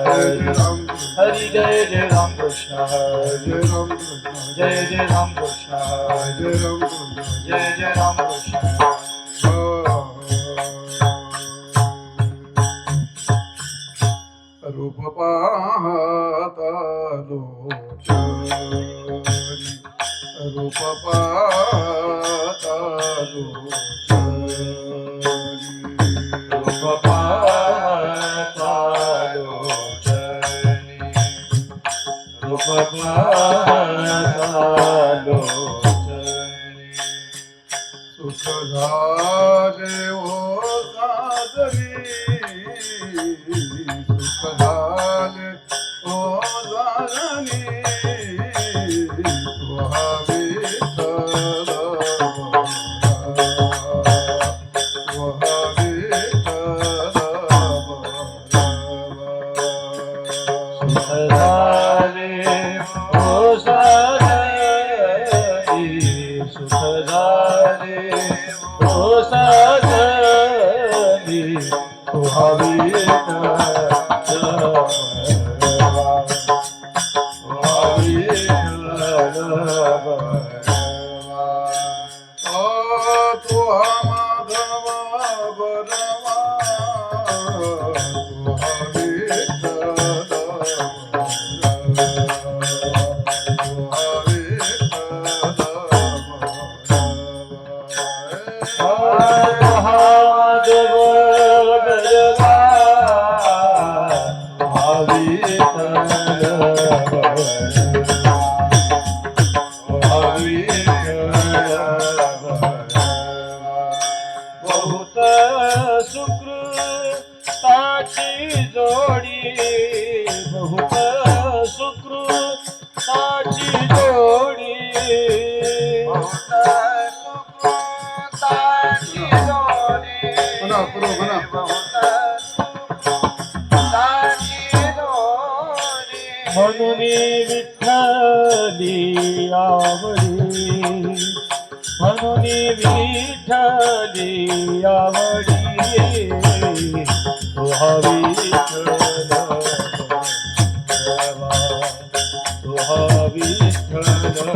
Hare Jai Jai Ram Krishna Hare Jai Jai Ram Krishna Hare Jai Jai Ram Krishna रूप पाहता लोचनी रूप पाहता लोचनी रूप पाहता लोचनी रूप पाहता लोचनी सुख झाले ओ साजनी सुख झाले ओ साजनी म्हणून विठ्ठली आवडी म्हणून विठ्ठली आवडी तुहा विठ्ठल तुहा विठ्ठल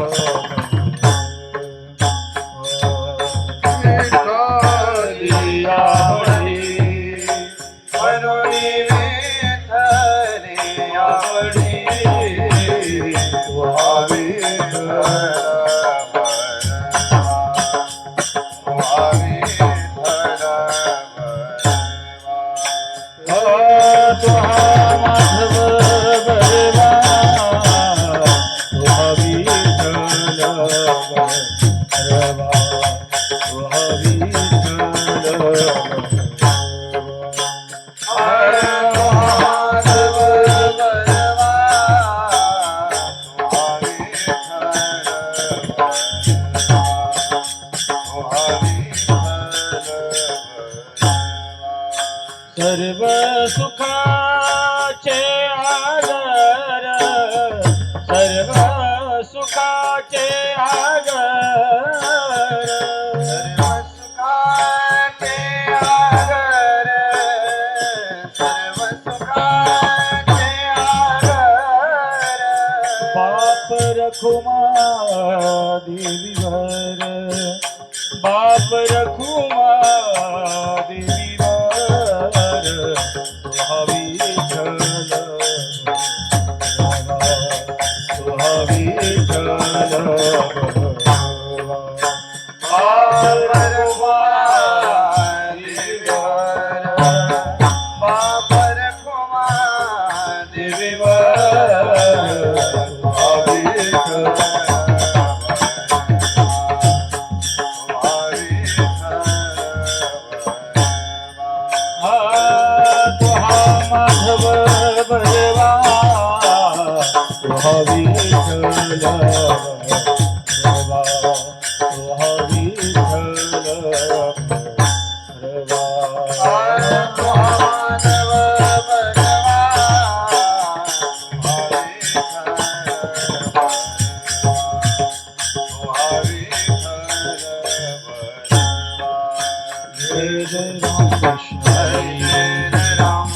सर्व सुखाचे आधार सर्व रखुमा देवीवर बाप रखुमा देवीवर तुहा विठ्ठल तुहा विठ्ठल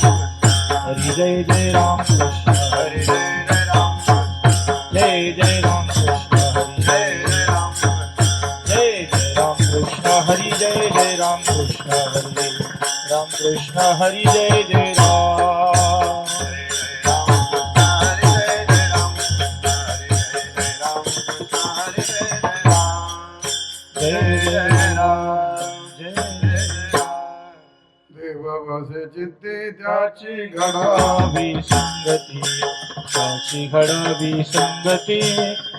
जय जय राम कृष्ण हरे जय राम जय जय राम कृष्ण हरे जय राम जय जय राम कृष्ण हरि जय जय राम कृष्ण हरे राम कृष्ण हरि जय जय राम जय जय राम जय देव बसे चित्ते त्याची घडावी संगती त्याची घडावी संगती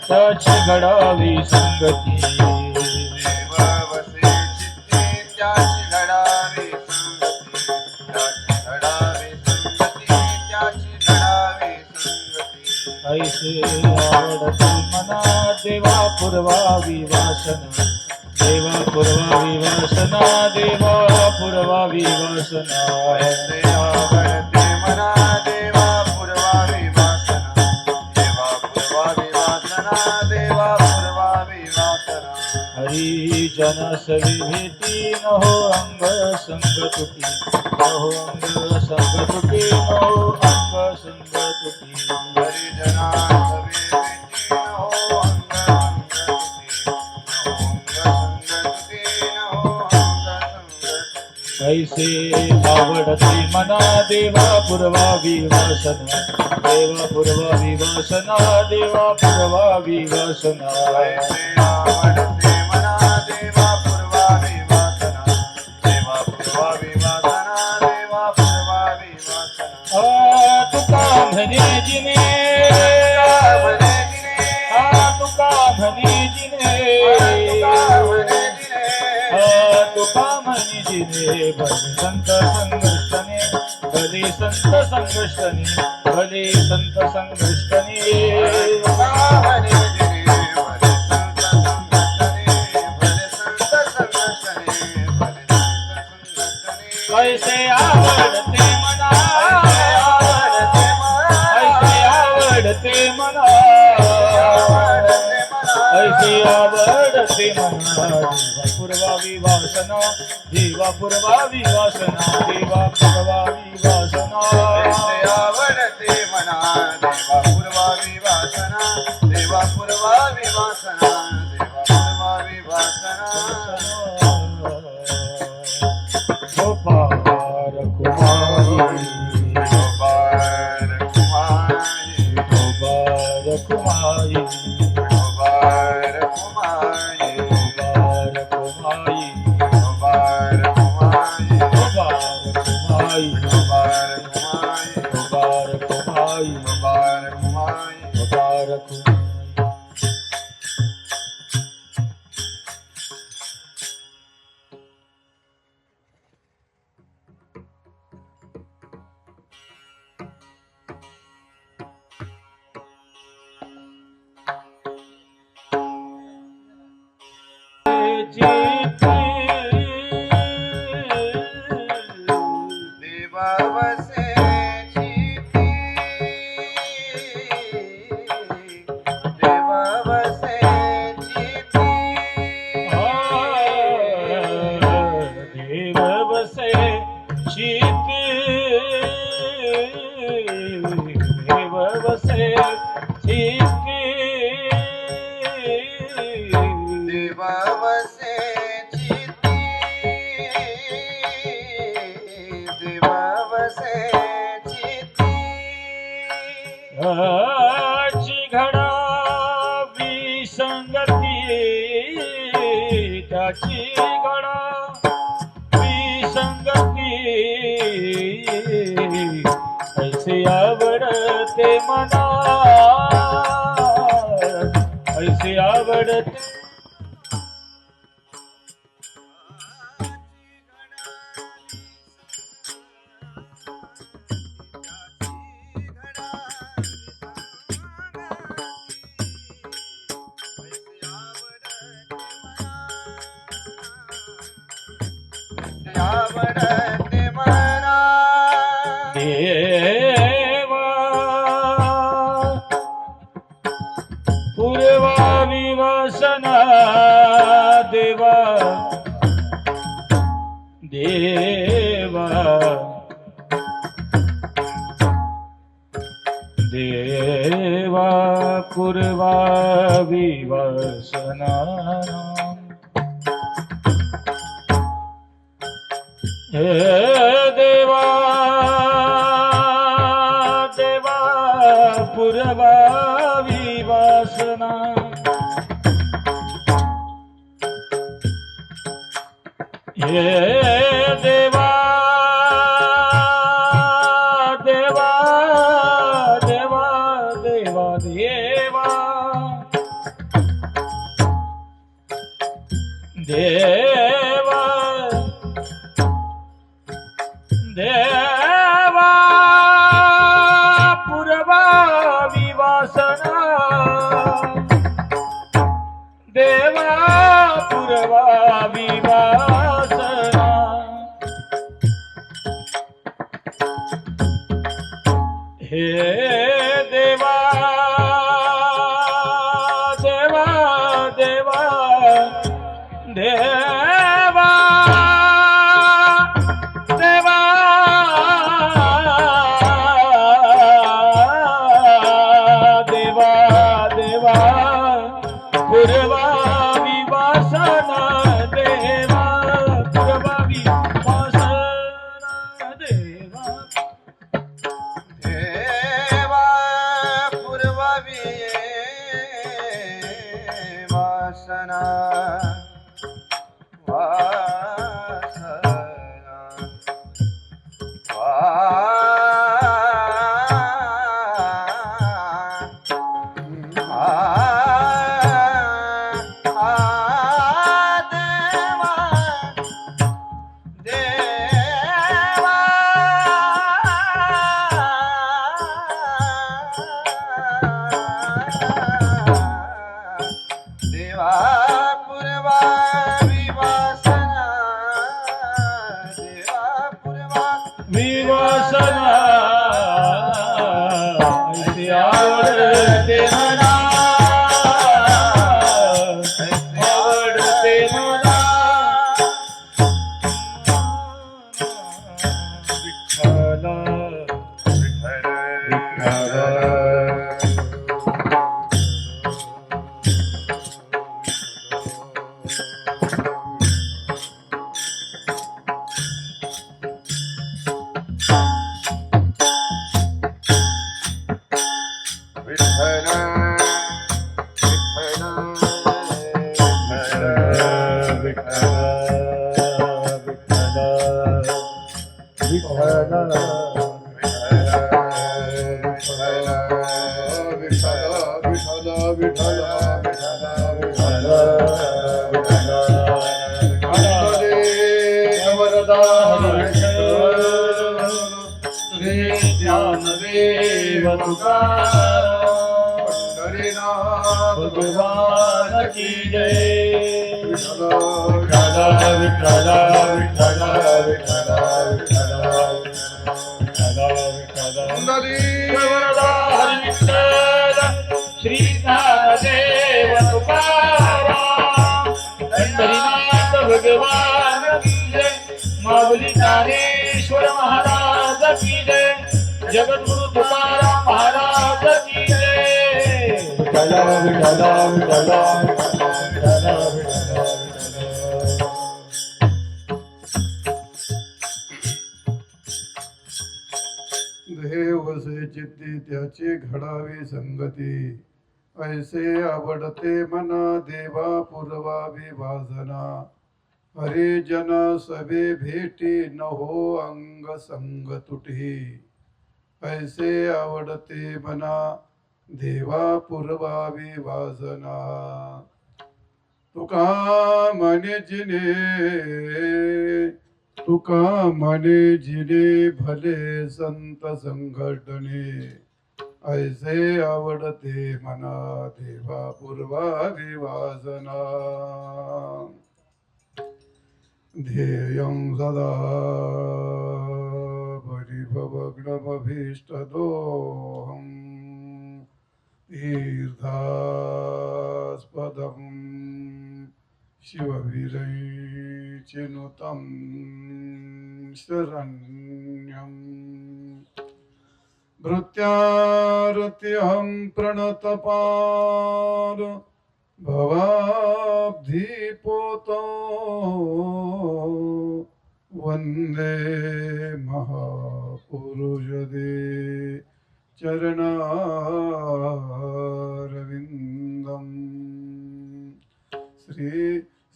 त्याची घडावी संगती देव बसे चित्ते त्याची घडावी संगती त्याची घडावी संगती ऐसे आवडती मना देवा पूर्वावी वासना देवा पूर्वावी वासना देवा पूर्वावी वासना ऐसे आवडते मना देवा पूर्वावी वासना देवा पूर्वावी वासना देवा पूर्वावी वासना हरी जन सविभीती न हो अंग संग तुटी न हो अंग संग तुटी न हो अंग संग तुटी हरिजना सविभीती न हो अंग संगती न हो अंग संगती ऐसे आवडते मना देवा पूर्वावी वासना देवा पूर्वावी वासना देवा पूर्वावी वासना ऐसे आवडते मना देवा पूर्वावी वासना देवा पूर्वावी वासना देवा पूर्वावी वासना तुका म्हणे जिने तुका म्हणे जिने तुका म्हणे जिने भले संत संघर्षणे भले संत संघर्षणे भले संत संघर्षणे ऐसे आवडते मना ऐसे आवडते मना ऐसे आवडते मना देवा पूर्वावी वासना देवा पूर्वावी वासना देवा पूर्वावी वासना ऐसे आवडते मना देवा पूर्वावी वासना देवा पूर्वावी वासना देवा पूर्वावी वासना गोपाल कुमारी गोपाल कुमारी गोपाल कुमारी गोपाल कुमारी गोपाल कुमारी गोपाल कुमारी गोपाल कुमारी गोपाल कुमारी गोपाल कुमारी गोपाल कुमारी गोपाल कुमारी देवा बसे चित्ती देवा बसे चित्ती देव बसे चित्ती देव बसे चित्ती पूर्वावी वासना देवा देवा देवा पूर्वावी वासना हे देवा देवा पूर्वावी वासना हे देवा देवा देवा देवा देवा देवा देवा पूर्वावी वासना देवा पूर्वावी वासना हे देवा देवा देवा देवा देवा देवा देवा पूर्वावी वासना देवा पूर्वावी वासना देवा देवा पूर्ववी वासना देवा पूर्वावी वासना देवा पूर्वा विवासना ऐसे आवडते मला आवडते मला विठ्ठल भगवान की जय विठ्ठल विठ्ठल विठ्ठल विठ्ठल विठ्ठल श्री ज्ञानदेव तुकाराम पंढरीनाथ भगवान की जय माऊली ज्ञानेश्वर महाराज की जय जगद्गुरु तुकाराम महाराज की जय विठ्ठल विठ्ठल विठ्ठल देवसे चित्ती त्याची घडावी संगती ऐसे आवडते मना देवा पूर्वावी वासना हरिजन सवे भेटी न हो अंग संग तुटी ऐसे आवडते मना देवा पूर्वावी वासना तुका म्हणे जिने भले संत संघटने ऐसे आवडते मना देवा पूर्वावी वासना ध्येयं सदा परिभवग्नमभीष्टदोहम् तीर्थास्पदं शिववीरैचिनुतं शरण्यम् भृत्यारत्यहं प्रणतपाल भवाब्धिपोतो वन्दे महापुरुषदे चरणारविन्दम् श्री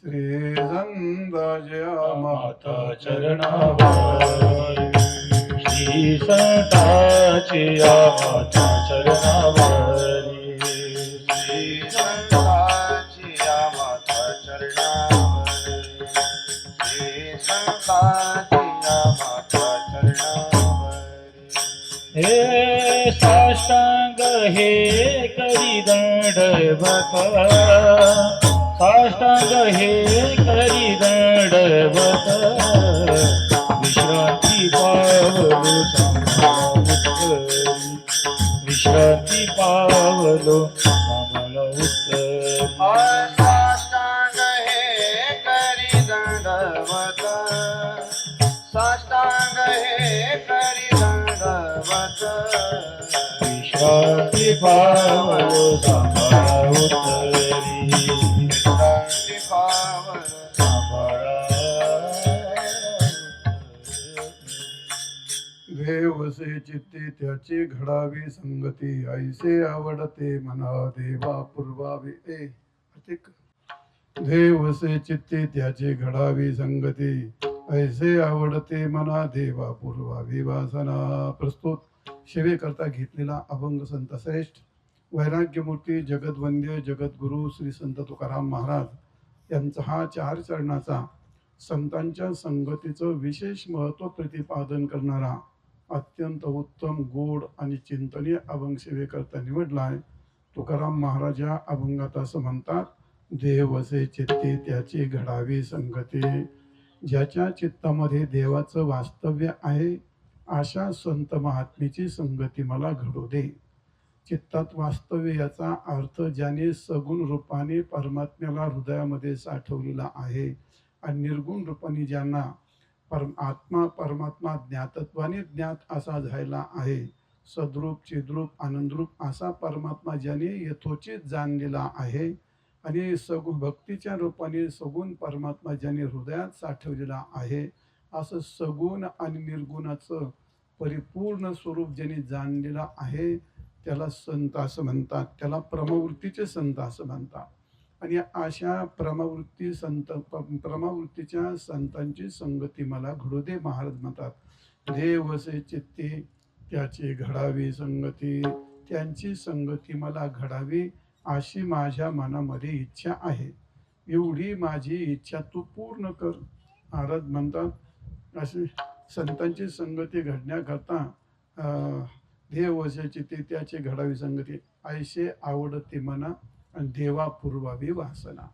श्री संदाजया माता चरणावर श्री संताची माता चरणावरी श्री संताची माता चरणावरी श्री संताची माता चरणावरी हे साष्टांग हे करी दंडवत साष्टांग हे करी दंडवत विश्रांती पावलो सांभाळा विश्रांती पावलो सांभाळा उत्तरी साष्टांग हे करी दंडवत साष्टांग हे करी दंडवत विश्रांती पावलो सांभाळा उत्तरी विश्रांती पावलो देवसे चित्ते त्याची घडावी संगती ऐसे आवडते मना देवा पूर्वावी अधिक देवसे चित्ते त्याची घडावी संगती ऐसे आवडते मना देवा पूर्वावी वासना. प्रस्तुत सेवेकरता घेतलेला अभंग संत श्रेष्ठ वैराग्यमूर्ती जगद्वंद्य जगद्गुरु श्री संत तुकाराम महाराज यांचा हा 4 चरणाचा संतांच्या संगतीचं विशेष महत्त्व प्रतिपादन करणारा अत्यंत उत्तम गोड आणि चिंतनीय अभंग सेवेकरता निवडला आहे. तुकाराम महाराज या अभंगात असं म्हणतात, देवसे चित्ते त्याची घडावी संगती. ज्याच्या चित्तामध्ये देवाचं वास्तव्य आहे अशा संत महात्मेची संगती मला घडू दे. चित्तात वास्तव्य याचा अर्थ ज्याने सगुण रूपाने परमात्म्याला हृदयामध्ये साठवलेला आहे आणि निर्गुण रूपाने ज्यांना आत्मा परमात्मा ज्ञातत्वाने ज्ञात असा झाला आहे, सद्रूप चिद्रूप आनंदरूप असा परमात्मा ज्याने यथोचित जाणलेला आहे आणि सगुण भक्तीच्या रूपाने सगुण परमात्मा ज्याने हृदयात साठवलेला आहे, असं सगुण आणि निर्गुणाचं परिपूर्ण स्वरूप ज्याने जाणलेला आहे त्याला संत असं म्हणतात. त्याला प्रमवृत्तीचे संत असं म्हणतात. आणि अशा प्रमावृत्तीच्या संतांची संगती मला घडू दे. महाराज म्हणतात, देवसे चित्ते त्याची घडावी संगती. त्यांची संगती मला घडावी अशी माझ्या मनामध्ये इच्छा आहे. एवढी माझी इच्छा तू पूर्ण कर. महाराज म्हणतात, अशी संतांची संगती घडण्याकरता देवसे चित्ते त्याची घडावी संगती ऐसे आवडते मना आणि देवा पूर्वावी वासना.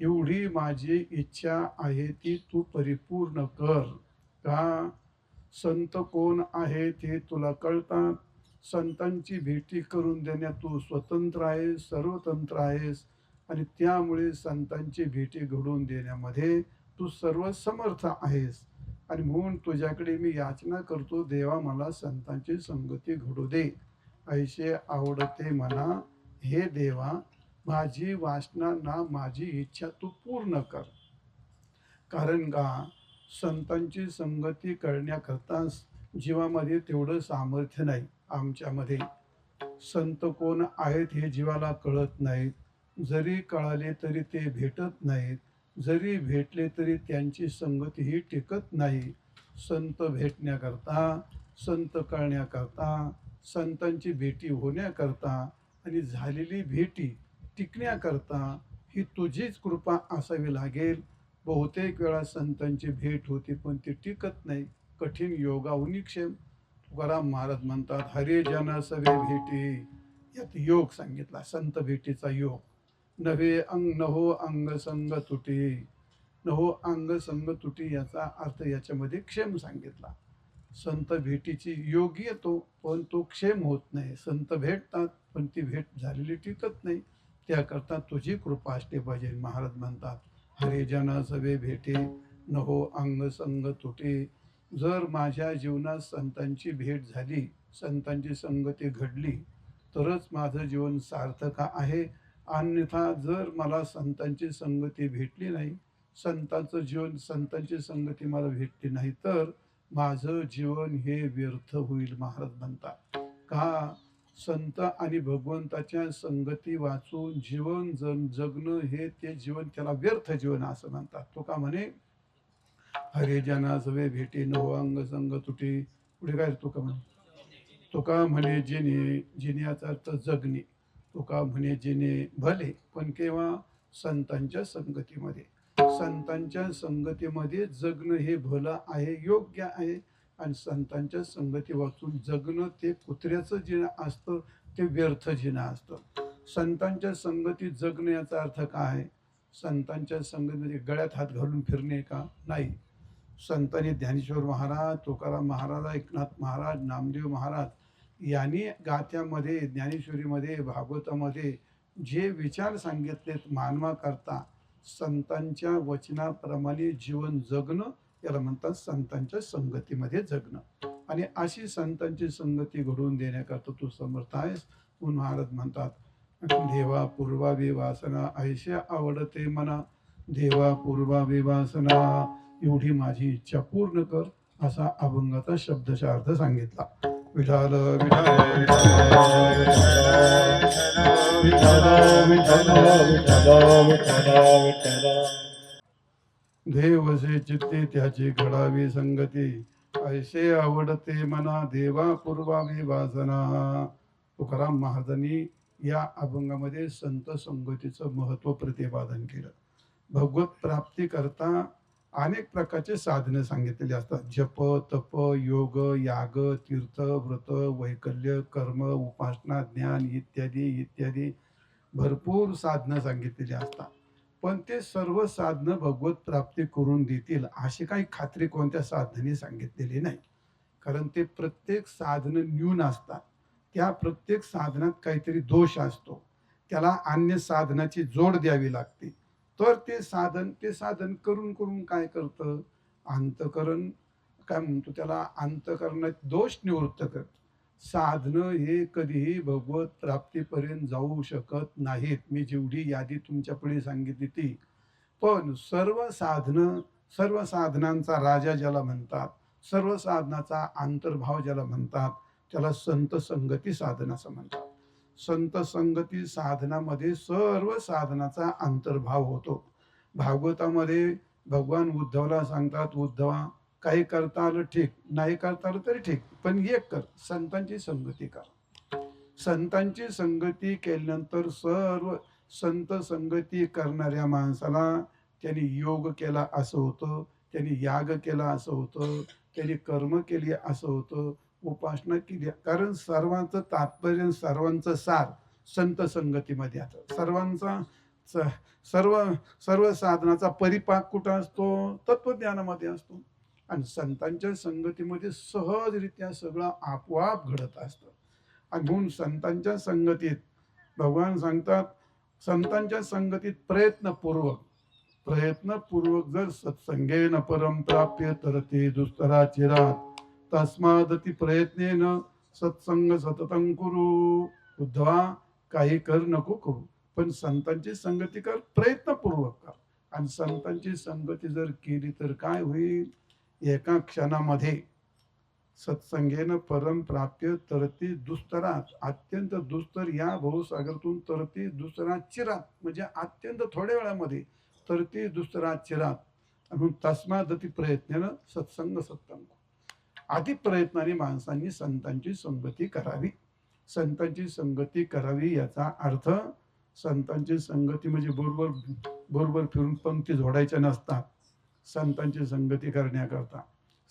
एवढी माझी इच्छा आहे ती तू परिपूर्ण कर. का संत कोण आहे ते तुला कळतात. संतांची भेटी करून देण्यात तू स्वतंत्र आहेस, सर्वतंत्र आहेस आणि त्यामुळे संतांची भेटी घडवून देण्यामध्ये तू सर्व समर्थ आहेस. आणि म्हणून तुझ्याकडे मी याचना करतो, देवा मला संतांची संगती घडू दे. ऐसे आवडते म्हणा हे देवा, माझी वासना ना माझी इच्छा तू पूर्ण कर. कारण का संतांची संगती करण्याकरता जीवामध्ये तेवढं सामर्थ्य नाही आमच्यामध्ये. संत कोण आहेत हे जीवाला कळत नाहीत. जरी कळाले तरी ते भेटत नाहीत. जरी भेटले तरी त्यांची संगती ही टिकत नाही. संत भेटण्याकरता, संत कळण्याकरता, संतांची भेटी होण्याकरता आणि झालेली भेटी टिकण्याकरता ही तुझीच कृपा असावी लागेल. बहुतेक वेळा संतांची भेट होती पण ती टिकत नाही. कठीण योगाहुनी क्षेम. तुकाराम महाराज म्हणतात, हरे जन सवे भेटी. यात योग सांगितला, संत भेटीचा योग. नव्हे नहो अंग संग तुटी. नहो अंग संग तुटी याचा अर्थ याच्यामध्ये क्षेम सांगितला. संत भेटीची योग येतो पण तो क्षेम होत नाही. संत भेटतात पण ती भेट झालेली टिकत नाही. त्याकरता तुझी कृपा असते पाहिजे. महाराज म्हणतात हरे जन सवे भेटे न हो अंग संग तुटे. जर माझ्या जीवनात संतांची भेट झाली, संतांची संगती घडली तरच माझं जीवन सार्थक आहे. अन्यथा जर मला संतांची संगती भेटली नाही, संतांचं जीवन संतांची संगती मला भेटली नाही तर माझं जीवन हे व्यर्थ होईल. महाराज म्हणतात का संत आणि भगवंताच्या संगती वाचून जीवन जगणं हे ते जीवन त्याला व्यर्थ जीवन असं म्हणतात. तो का म्हणे हरे जना सवे भेटे न हो अंग संग तुटे. पुढे काय तो का म्हणे तुका म्हणे जिने, जिने याचा अर्थ जगणे. तुका म्हणे जिने भले पण केव्हा संतांच्या संगतीमध्ये. संतांच्या संगतीमध्ये जगणं हे भलं आहे, योग्य आहे. आणि संतांच्या संगती वाचून जगणं ते कुत्र्याचं जिणं असतं, ते व्यर्थ जिणं असतं. संतांच्या संगतीत जगणं याचा अर्थ काय? संतांच्या संगतीमध्ये गळ्यात हात घालून फिरणे का? नाही. संतांनी ज्ञानेश्वर महाराज, तुकाराम महाराज, एकनाथ महाराज, नामदेव महाराज यांनी गाथ्यामध्ये, ज्ञानेश्वरीमध्ये, भागवतामध्ये जे विचार सांगितलेत मानवाकरता संतांच्या वचनाप्रमाणे जीवन जगणं याला म्हणतात संतांच्या संगतीमध्ये जगणं. आणि अशी संतांची संगती घडवून देण्याकरता तू समर्थ आहेस. म्हणून महाराज म्हणतात देवा पूर्वावी वासना ऐशा आवडते मना. देवा पूर्वावी वासना एवढी माझी इच्छा पूर्ण कर असा अभंगाचा शब्दशः अर्थ सांगितला. विठाल विठाल देवसे चित्ते त्याची घडावी संगती ऐसे आवडते मना. देवा पूर्वावी वासना. तुकाराम महाराजांनी या अभंगामध्ये संत संगतीचं महत्व प्रतिपादन केलं. भगवत प्राप्ती करता अनेक प्रकारचे साधने सांगितलेले असतात. जप, तप, योग, याग, तीर्थ, व्रत, वैकल्य, कर्म, उपासना, ज्ञान इत्यादी इत्यादी भरपूर साधनं सांगितलेली असतात. पण ते सर्व साधनं भगवत प्राप्ती करून देतील अशी काही खात्री कोणत्या साधनांनी सांगितलेली नाही. कारण ते प्रत्येक साधनं न्यून असतात. त्या प्रत्येक साधनात काहीतरी दोष असतो. त्याला अन्य साधनाची जोड द्यावी लागते. तर ते साधन करून करून काय करतं, अंतकरण काय म्हणतो त्याला, अंतकरणात दोष निवृत्त करत. साधनं हे कधीही भगवत प्राप्तीपर्यंत जाऊ शकत नाहीत. मी जेवढी यादी तुमच्या पुढे सांगितली ती. पण सर्व साधनं, सर्व साधनांचा राजा ज्याला म्हणतात, सर्व साधनाचा अंतर्भाव ज्याला म्हणतात त्याला संत संगती साधन असं म्हणतात. संत संगती साधनामध्ये सर्व साधनाचा अंतर्भाव होतो. भागवतामध्ये भगवान उद्धवला सांगतात, उद्धवा काही करता आलं ठीक, नाही करता आलं तरी ठीक, पण एक कर, संतांची संगती कर. संतांची संगती केल्यानंतर सर्व संत संगती करणाऱ्या माणसाला त्यांनी योग केला असं होतं, त्यांनी याग केला असं होतं, त्यांनी कर्म केली असं होतं, उपासना केली. कारण सर्वांचं तात्पर्य, सर्वांचं सार संत संगतीमध्ये असतं. सर्वांचा सर्व साधनाचा परिपाक कुठं असतो? तत्वज्ञानामध्ये असतो. आणि संतांच्या संगतीमध्ये सहजरित्या सगळं आपोआप घडत असतं. आणि म्हणून संतांच्या संगतीत भगवान सांगतात, संतांच्या संगतीत प्रयत्नपूर्वक जर सत्संगेन परम प्राप्य तर ते दुस्तरा चिरात. तस्मादती प्रयत्नेन सत्संग सततं कुरु. उद्धवा काही कर नको करू, पण संतांची संगती कर, प्रयत्नपूर्वक कर. आणि संतांची संगती जर केली तर काय होईल? एका क्षणामध्ये सत्संगेन परम प्राप्य तरती दुस्तरात. अत्यंत दुस्तर या भवसागरातून तरती दुस्तरात चिरात, म्हणजे अत्यंत थोड्या वेळामध्ये तरती दुस्तरात चिरात. म्हणून तस्मादती प्रयत्नेनं सत्संग सत्संग. आधी प्रयत्नाने माणसांनी संतांची संगती करावी. संतांची संगती करावी याचा अर्थ संतांची संगती म्हणजे बरोबर फिरून पंक्ती जोडायच्या नसतात. संतांची संगती करण्याकरता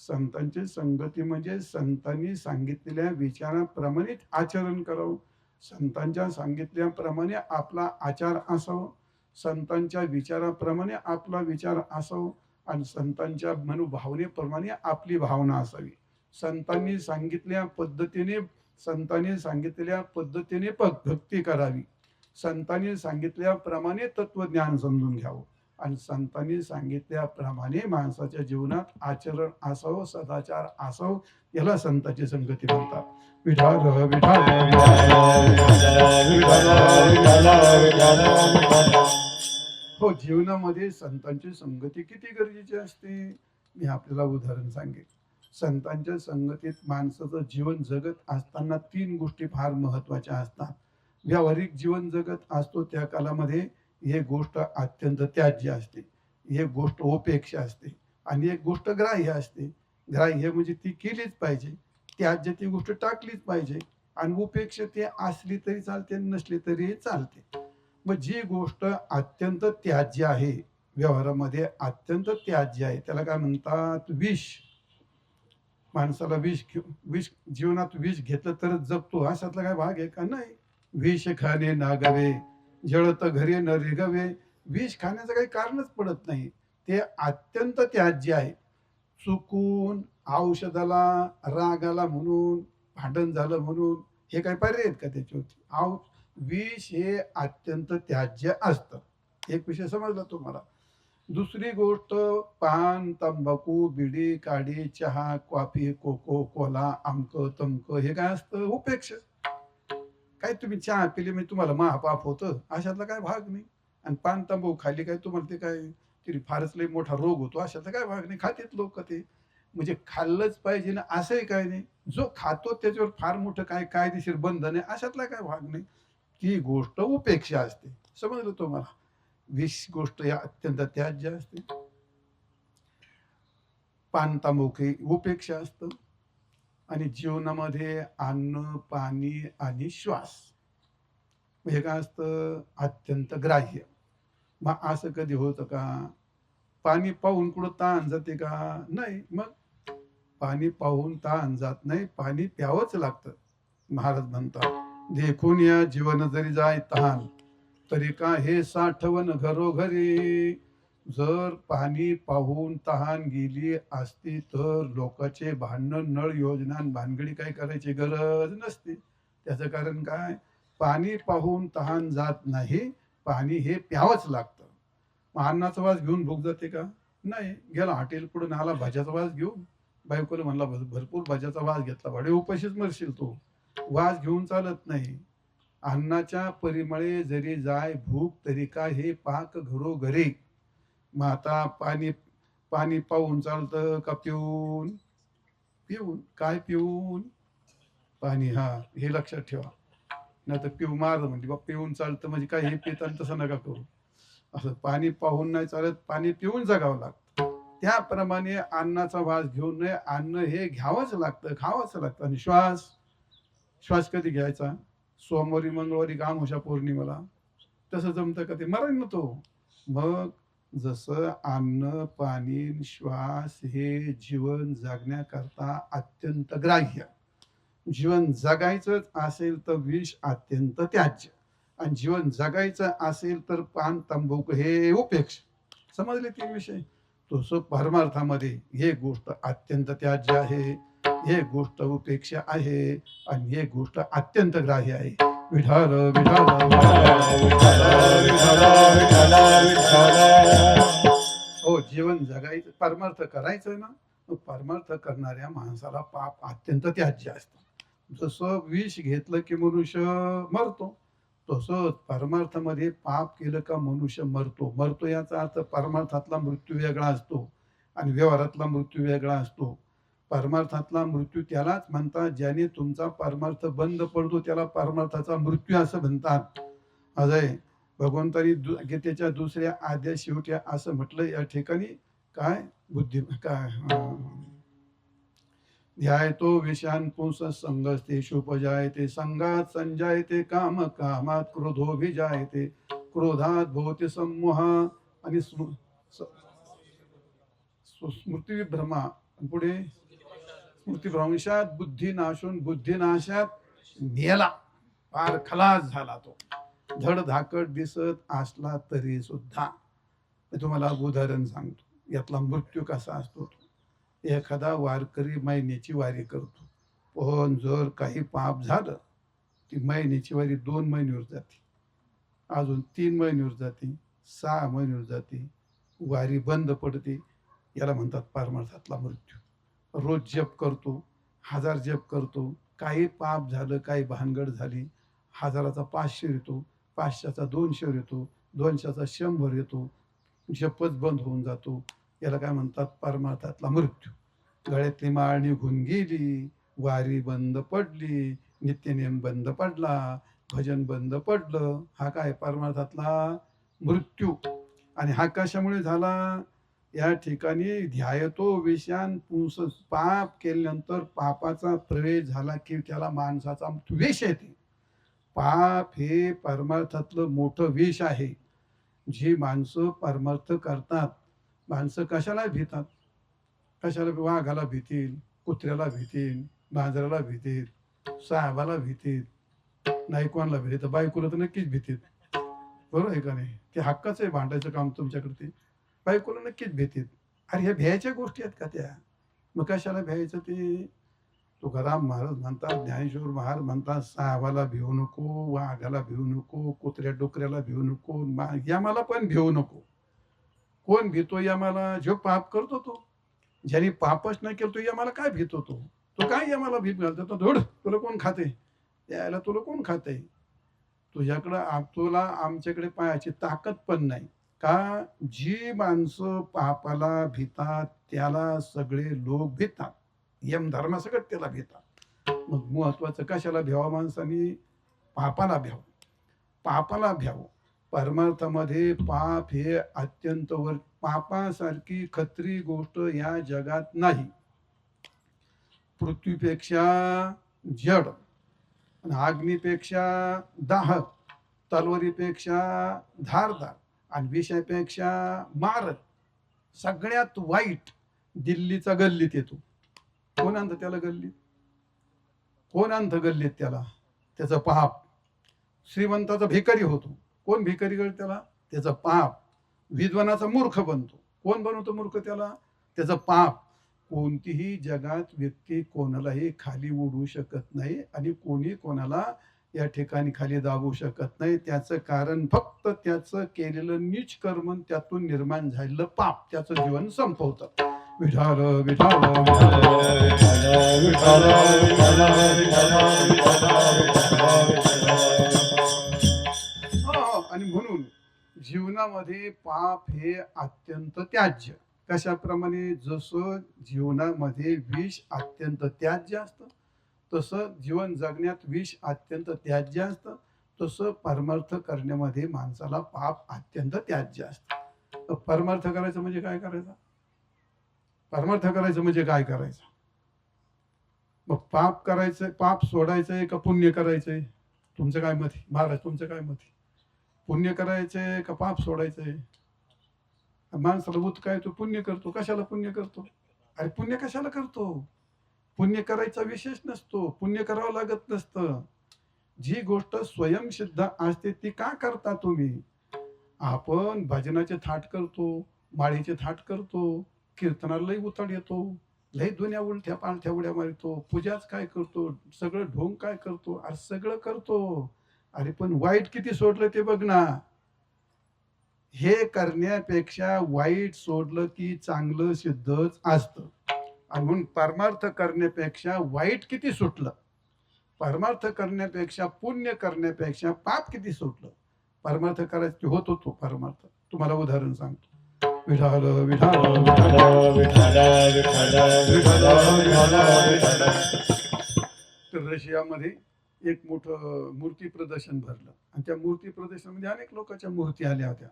संतांची संगती म्हणजे संतांनी सांगितलेल्या विचाराप्रमाणे आचरण करावं. संतांच्या सांगितल्याप्रमाणे आपला आचार असावं, संतांच्या विचाराप्रमाणे आपला विचार असावं, आणि संतांच्या मनोभावनेप्रमाणे आपली भावना असावी. संतांनी सांगितलेल्या पद्धतीने भक्ती करावी, संतांनी सांगितल्याप्रमाणे तत्वज्ञान समजून घ्यावं आणि संतांनी सांगितल्याप्रमाणे माणसाच्या जीवनात आचरण असावं, सदाचार असावं, याला संतांची संगती म्हणतात. विठाल विठाल हो, जीवनामध्ये संतांची संगती किती गरजेची असते मी आपल्याला उदाहरण सांगेन. संतांच्या संगतीत माणसाचं जीवन जगत असताना 3 गोष्टी फार महत्वाच्या असतात. व्यावहारिक जीवन जगत असतो त्या कालामध्ये एक गोष्ट अत्यंत त्याज्य असते, एक गोष्ट उपेक्षा असते आणि एक गोष्ट ग्राह्य असते. ग्राह्य म्हणजे ती केलीच पाहिजे, त्याज्य ती गोष्ट टाकलीच पाहिजे आणि उपेक्षा ती असली तरी चालते नसली तरी चालते. मग जी गोष्ट अत्यंत त्याज्य आहे, व्यवहारामध्ये अत्यंत त्याज्य आहे, त्याला काय म्हणतात? विष. माणसाला विष जीवनात विष घेतलं तरच जगतो अशातला काय भाग आहे का? नाही. विष खाणे नागावे, जळत घरी न रिगवे. विष खाण्याचं काही कारणच पडत नाही, ते अत्यंत त्याज्य आहे. चुकून औषधाला रागाला म्हणून भांडण झालं म्हणून हे काही पर्याय आहेत का त्याच्यावरती? विष हे अत्यंत त्याज्य असतं. एक विषय समजला तुम्हाला. दुसरी गोष्ट, पान, तंबाखू, बिडी, काडी, चहा, कॉफी, कोको कोला, अमक तमक, हे काय असतं? उपेक्षा. काय तुम्ही चहा पिली म्हणजे तुम्हाला महापाप होतं अशातला काय भाग नाही, आणि पान तंबाखू खाली काय तुम्हाला ते काय तरी फारच लई मोठा रोग होतो अशातला काय भाग नाही. खातेत लोक ते, म्हणजे खाल्लंच पाहिजे ना असंही काय नाही. जो खातो त्याच्यावर फार मोठं काय कायदेशीर बंधन आहे अशातला काय भाग नाही. ती गोष्ट उपेक्षा असते. समजलं तुम्हाला? विष गोष्ट या अत्यंत त्याज्य असते. पान तंबाखू उपेक्षा असतं. आणि जीवनामध्ये अन्न, पाणी आणि श्वास हे काय असतं? अत्यंत ग्राह्य. मग असं कधी होतं का? पाणी पाहून कुठं तहान जाते का? नाही. मग पाणी पाहून तहान जात नाही, पाणी प्यावंच लागतं. महाराज म्हणतात, देखून या जीवन जरी जाय तहान, तरी का हे साठवण घरोघरी. जर पाणी पाहून तहान गेली असती तर लोकांचे भांडण, नळ योजना, भानगडी काय करायची गरज नसती. त्याचं कारण काय? पाणी पाहून तहान जात नाही, पाणी हे प्यावंच लागतं. मग अन्नाचा वास घेऊन भूक जाते का? नाही. गेला हॉटेल पुढून आला भाज्याचा वास घेऊन, बायकोला म्हणला भरपूर भाज्याचा वास घेतला, भाडे उपाशीच मरशील तू. वास घेऊन चालत नाही. अन्नाच्या परिमळे जरी जाय भूक, तरी का हे पाक घरोघरी. मग आता पाणी पाहून चालतं का पिऊन? पिऊन. काय पिऊन? पाणी. हा, हे लक्षात ठेवा. नाही तर पिऊ मारलं म्हणजे बा पिऊन चालतं म्हणजे काय हे पिताना तसं नका करू. असं पाणी पाहून नाही चालत, पाणी पिऊन जगावं लागतं. त्याप्रमाणे अन्नाचा वास घेऊन नाही, अन्न हे घ्यावंच लागतं, खावंच लागतं. आणि श्वास कधी घ्यायचा? सोमवारी, मंगळवारी, अमावस्या, पौर्णिमेला. तसं जमतं का? ते मरण ना तो. मग जसं अन्न, पाणी, श्वास हे जीवन जगण्याकरता अत्यंत ग्राह्य. जीवन जगायचंच असेल तर विष अत्यंत त्याज्य, आणि जीवन जगायचं असेल तर पान तंबाखू हे उपेक्षा. समजले 3 विषय? तसं परमार्थामध्ये एक गोष्ट अत्यंत त्याज्य आहे, एक गोष्ट उपेक्षा आहे आणि एक गोष्ट अत्यंत ग्राह्य आहे. विठाल विठाल हो, जीवन जगायचं, परमार्थ करायचं ना, परमार्थ करणाऱ्या माणसाला पाप अत्यंत त्याज्य असतं. जसं विष घेतलं की मनुष्य मरतो, तसंच परमार्थामध्ये पाप केलं का मनुष्य मरतो. याचा अर्थ परमार्थातला मृत्यू वेगळा असतो आणि व्यवहारातला मृत्यू वेगळा असतो. परमार्थातला मृत्यू त्यालाच म्हणतात ज्याने तुमचा परमार्थ बंद पडतो, त्याला परमार्थाचा मृत्यू असं म्हणतात. अजय भगवंतानी गीतेच्या दुसऱ्या आद्या शेवटी असं म्हटलं या ठिकाणी, काय बुद्धी काय ध्यायतो विषयान पुंस संगस्ते शुपजायते, संगात संजायते काम, कामात क्रोधोभिजायते, क्रोधात भवति सम्मोह आणि स्मृतिविभ्रमा. पुढे स्मृतिभ्रंशात बुद्धिनाशून, बुद्धिनाशात मेला, फार खलास झाला तो. धडधाकट दिसत असला तरी सुद्धा. मी तुम्हाला उदाहरण सांगतो यातला मृत्यू कसा असतो. एखादा वारकरी महिन्याची वारी करतो, पण जर काही पाप झालं ती महिन्याची वारी 2 महिन्यावर जाते, अजून 3 महिन्यावर जाते, 6 महिन्यावर जाते, वारी बंद पडते. याला म्हणतात परमार्थातला मृत्यू. रोज जप करतो, 1000 जप करतो, काही पाप झालं, काही भानगड झाली, 1000चा 500 येतो, 500चा 200 येतो, 200चा 100 येतो, जपच बंद होऊन जातो. याला काय म्हणतात परमार्थातला मृत्यू. गळ्यातली माळ निघून गेली, वारी बंद पडली, नित्यनेम बंद पडला, भजन बंद पडलं. हा काय परमार्थातला मृत्यू. आणि हा कशामुळे झाला? या ठिकाणी ध्यायतो विषयान पुंस. पाप केल्यानंतर पापाचा प्रवेश झाला की त्याला माणसाचा विष येते. पाप हे परमार्थातलं मोठं विष आहे. जी माणसं परमार्थ करतात, माणसं कशाला भीतात? कशाला? वाघाला भीतील, कुत्र्याला भीतील, मांजराला भीतील, साहेबाला भीतील, नाही कोणाला भीतील, बायकोला तर नक्कीच भीतील. बरोबर आहे का नाही? ते हक्काचं आहे भांडायचं काम तुमच्याकडे. ते बायकोला नक्कीच भीतील. अरे ह्या भ्यायच्या गोष्टी आहेत का त्या? मग कशाला भ्यायचं? ते तुकाराम महाराज म्हणतात, ज्ञानेश्वर महाराज म्हणतात, साहेबाला भिवू नको, वाघाला भिवू नको, कुत्र्या डोकऱ्याला भिवू नको, यमाला पण भिवू नको. कोण भीतो यमाला? जो पाप करतो तो. ज्याने पापच नाही केलं तो यमाला काय भीतो? तो काय यमाला भीत घालतो? तो धोड, तुला कोण खाते? त्याला तुला कोण खाते? तुझ्याकडं तुला आमच्याकडे पायाची ताकद पण नाही का? जी माणसं पापाला भीतात त्याला सगळे लोक भीतात, यम धर्मासकट त्याला भीतात. मग महत्वाचं कशाला भ्यावं माणसाने? पापाला भ्यावं. पापाला भ्यावं. परमार्थामध्ये पाप हे अत्यंत पापासारखी खत्री गोष्ट या जगात नाही. पृथ्वीपेक्षा जड, अग्नीपेक्षा दाहक, तलवारीपेक्षा धारदार आणि विषयापेक्षा मारक, सगळ्यात वाईट दिल्लीचा गल्लीत येतो. कोण आणतं त्याला गल्लीत? कोण आणतं गल्लीत त्याला? त्याचं पाप. श्रीमंताचा भिकारी होतो. कोण भिकारी करत त्याला? त्याचं पाप. विद्वानाचा मूर्ख बनतो. कोण बनवतो मूर्ख त्याला? त्याचं पाप. कोणतीही जगात व्यक्ती कोणालाही खाली ओढू शकत नाही आणि कोणी कोणाला या ठिकाणी खाली दाबू शकत नाही. त्याचं कारण फक्त त्याचं केलेलं नीच कर्म, त्यातून निर्माण झालेलं पाप त्याचं जीवन संपवतं. विठाल विठाल आणि म्हणून जीवनामध्ये पाप हे अत्यंत त्याज्य. कशाप्रमाणे? जसं जीवनामध्ये विष अत्यंत त्याज्य असतं, तसं जीवन जगण्यात विष अत्यंत त्याज्य असतं, तसं परमार्थ करण्यामध्ये माणसाला पाप अत्यंत त्याज्य असतं. परमार्थ करायचं म्हणजे काय करायचं? परमार्थ करायचं म्हणजे काय करायचं? मग पाप करायचंय, पाप सोडायचंय का पुण्य करायचंय? तुमचं काय मत आहे महाराज? तुमचं काय मत आहे? पुण्य करायचंय का पाप सोडायचंय? माणसाला भूत काय, तो पुण्य करतो. कशाला पुण्य करतो? अरे पुण्य कशाला करतो? पुण्य करायचा विशेष नसतो, पुण्य करावं लागत नसतं. जी गोष्ट स्वयंसिद्ध असते ती का करता तुम्ही? आपण भजनाचे थाट करतो, माळीचे थाट करतो, कीर्तनाला लई उताड येतो, लई दुनिया उलट्या पालथ्या उड्या मारतो, पूजाच काय करतो, सगळं ढोंग काय करतो, अरे सगळं करतो. अरे पण वाईट किती सोडलं ते बघ ना. हे करण्यापेक्षा वाईट सोडलं की चांगलं सिद्धच असतं. आणि म्हणून परमार्थ करण्यापेक्षा वाईट किती सुटलं, परमार्थ करण्यापेक्षा पुण्य करण्यापेक्षा पाप किती सुटलं. परमार्थ करायचं होत होतो परमार्थ. तुम्हाला उदाहरण सांगतो. विठाल विठाल तर रशियामध्ये एक मोठं मूर्ती प्रदर्शन भरलं आणि त्या मूर्ती प्रदर्शनामध्ये अनेक लोकांच्या मूर्ती आल्या होत्या.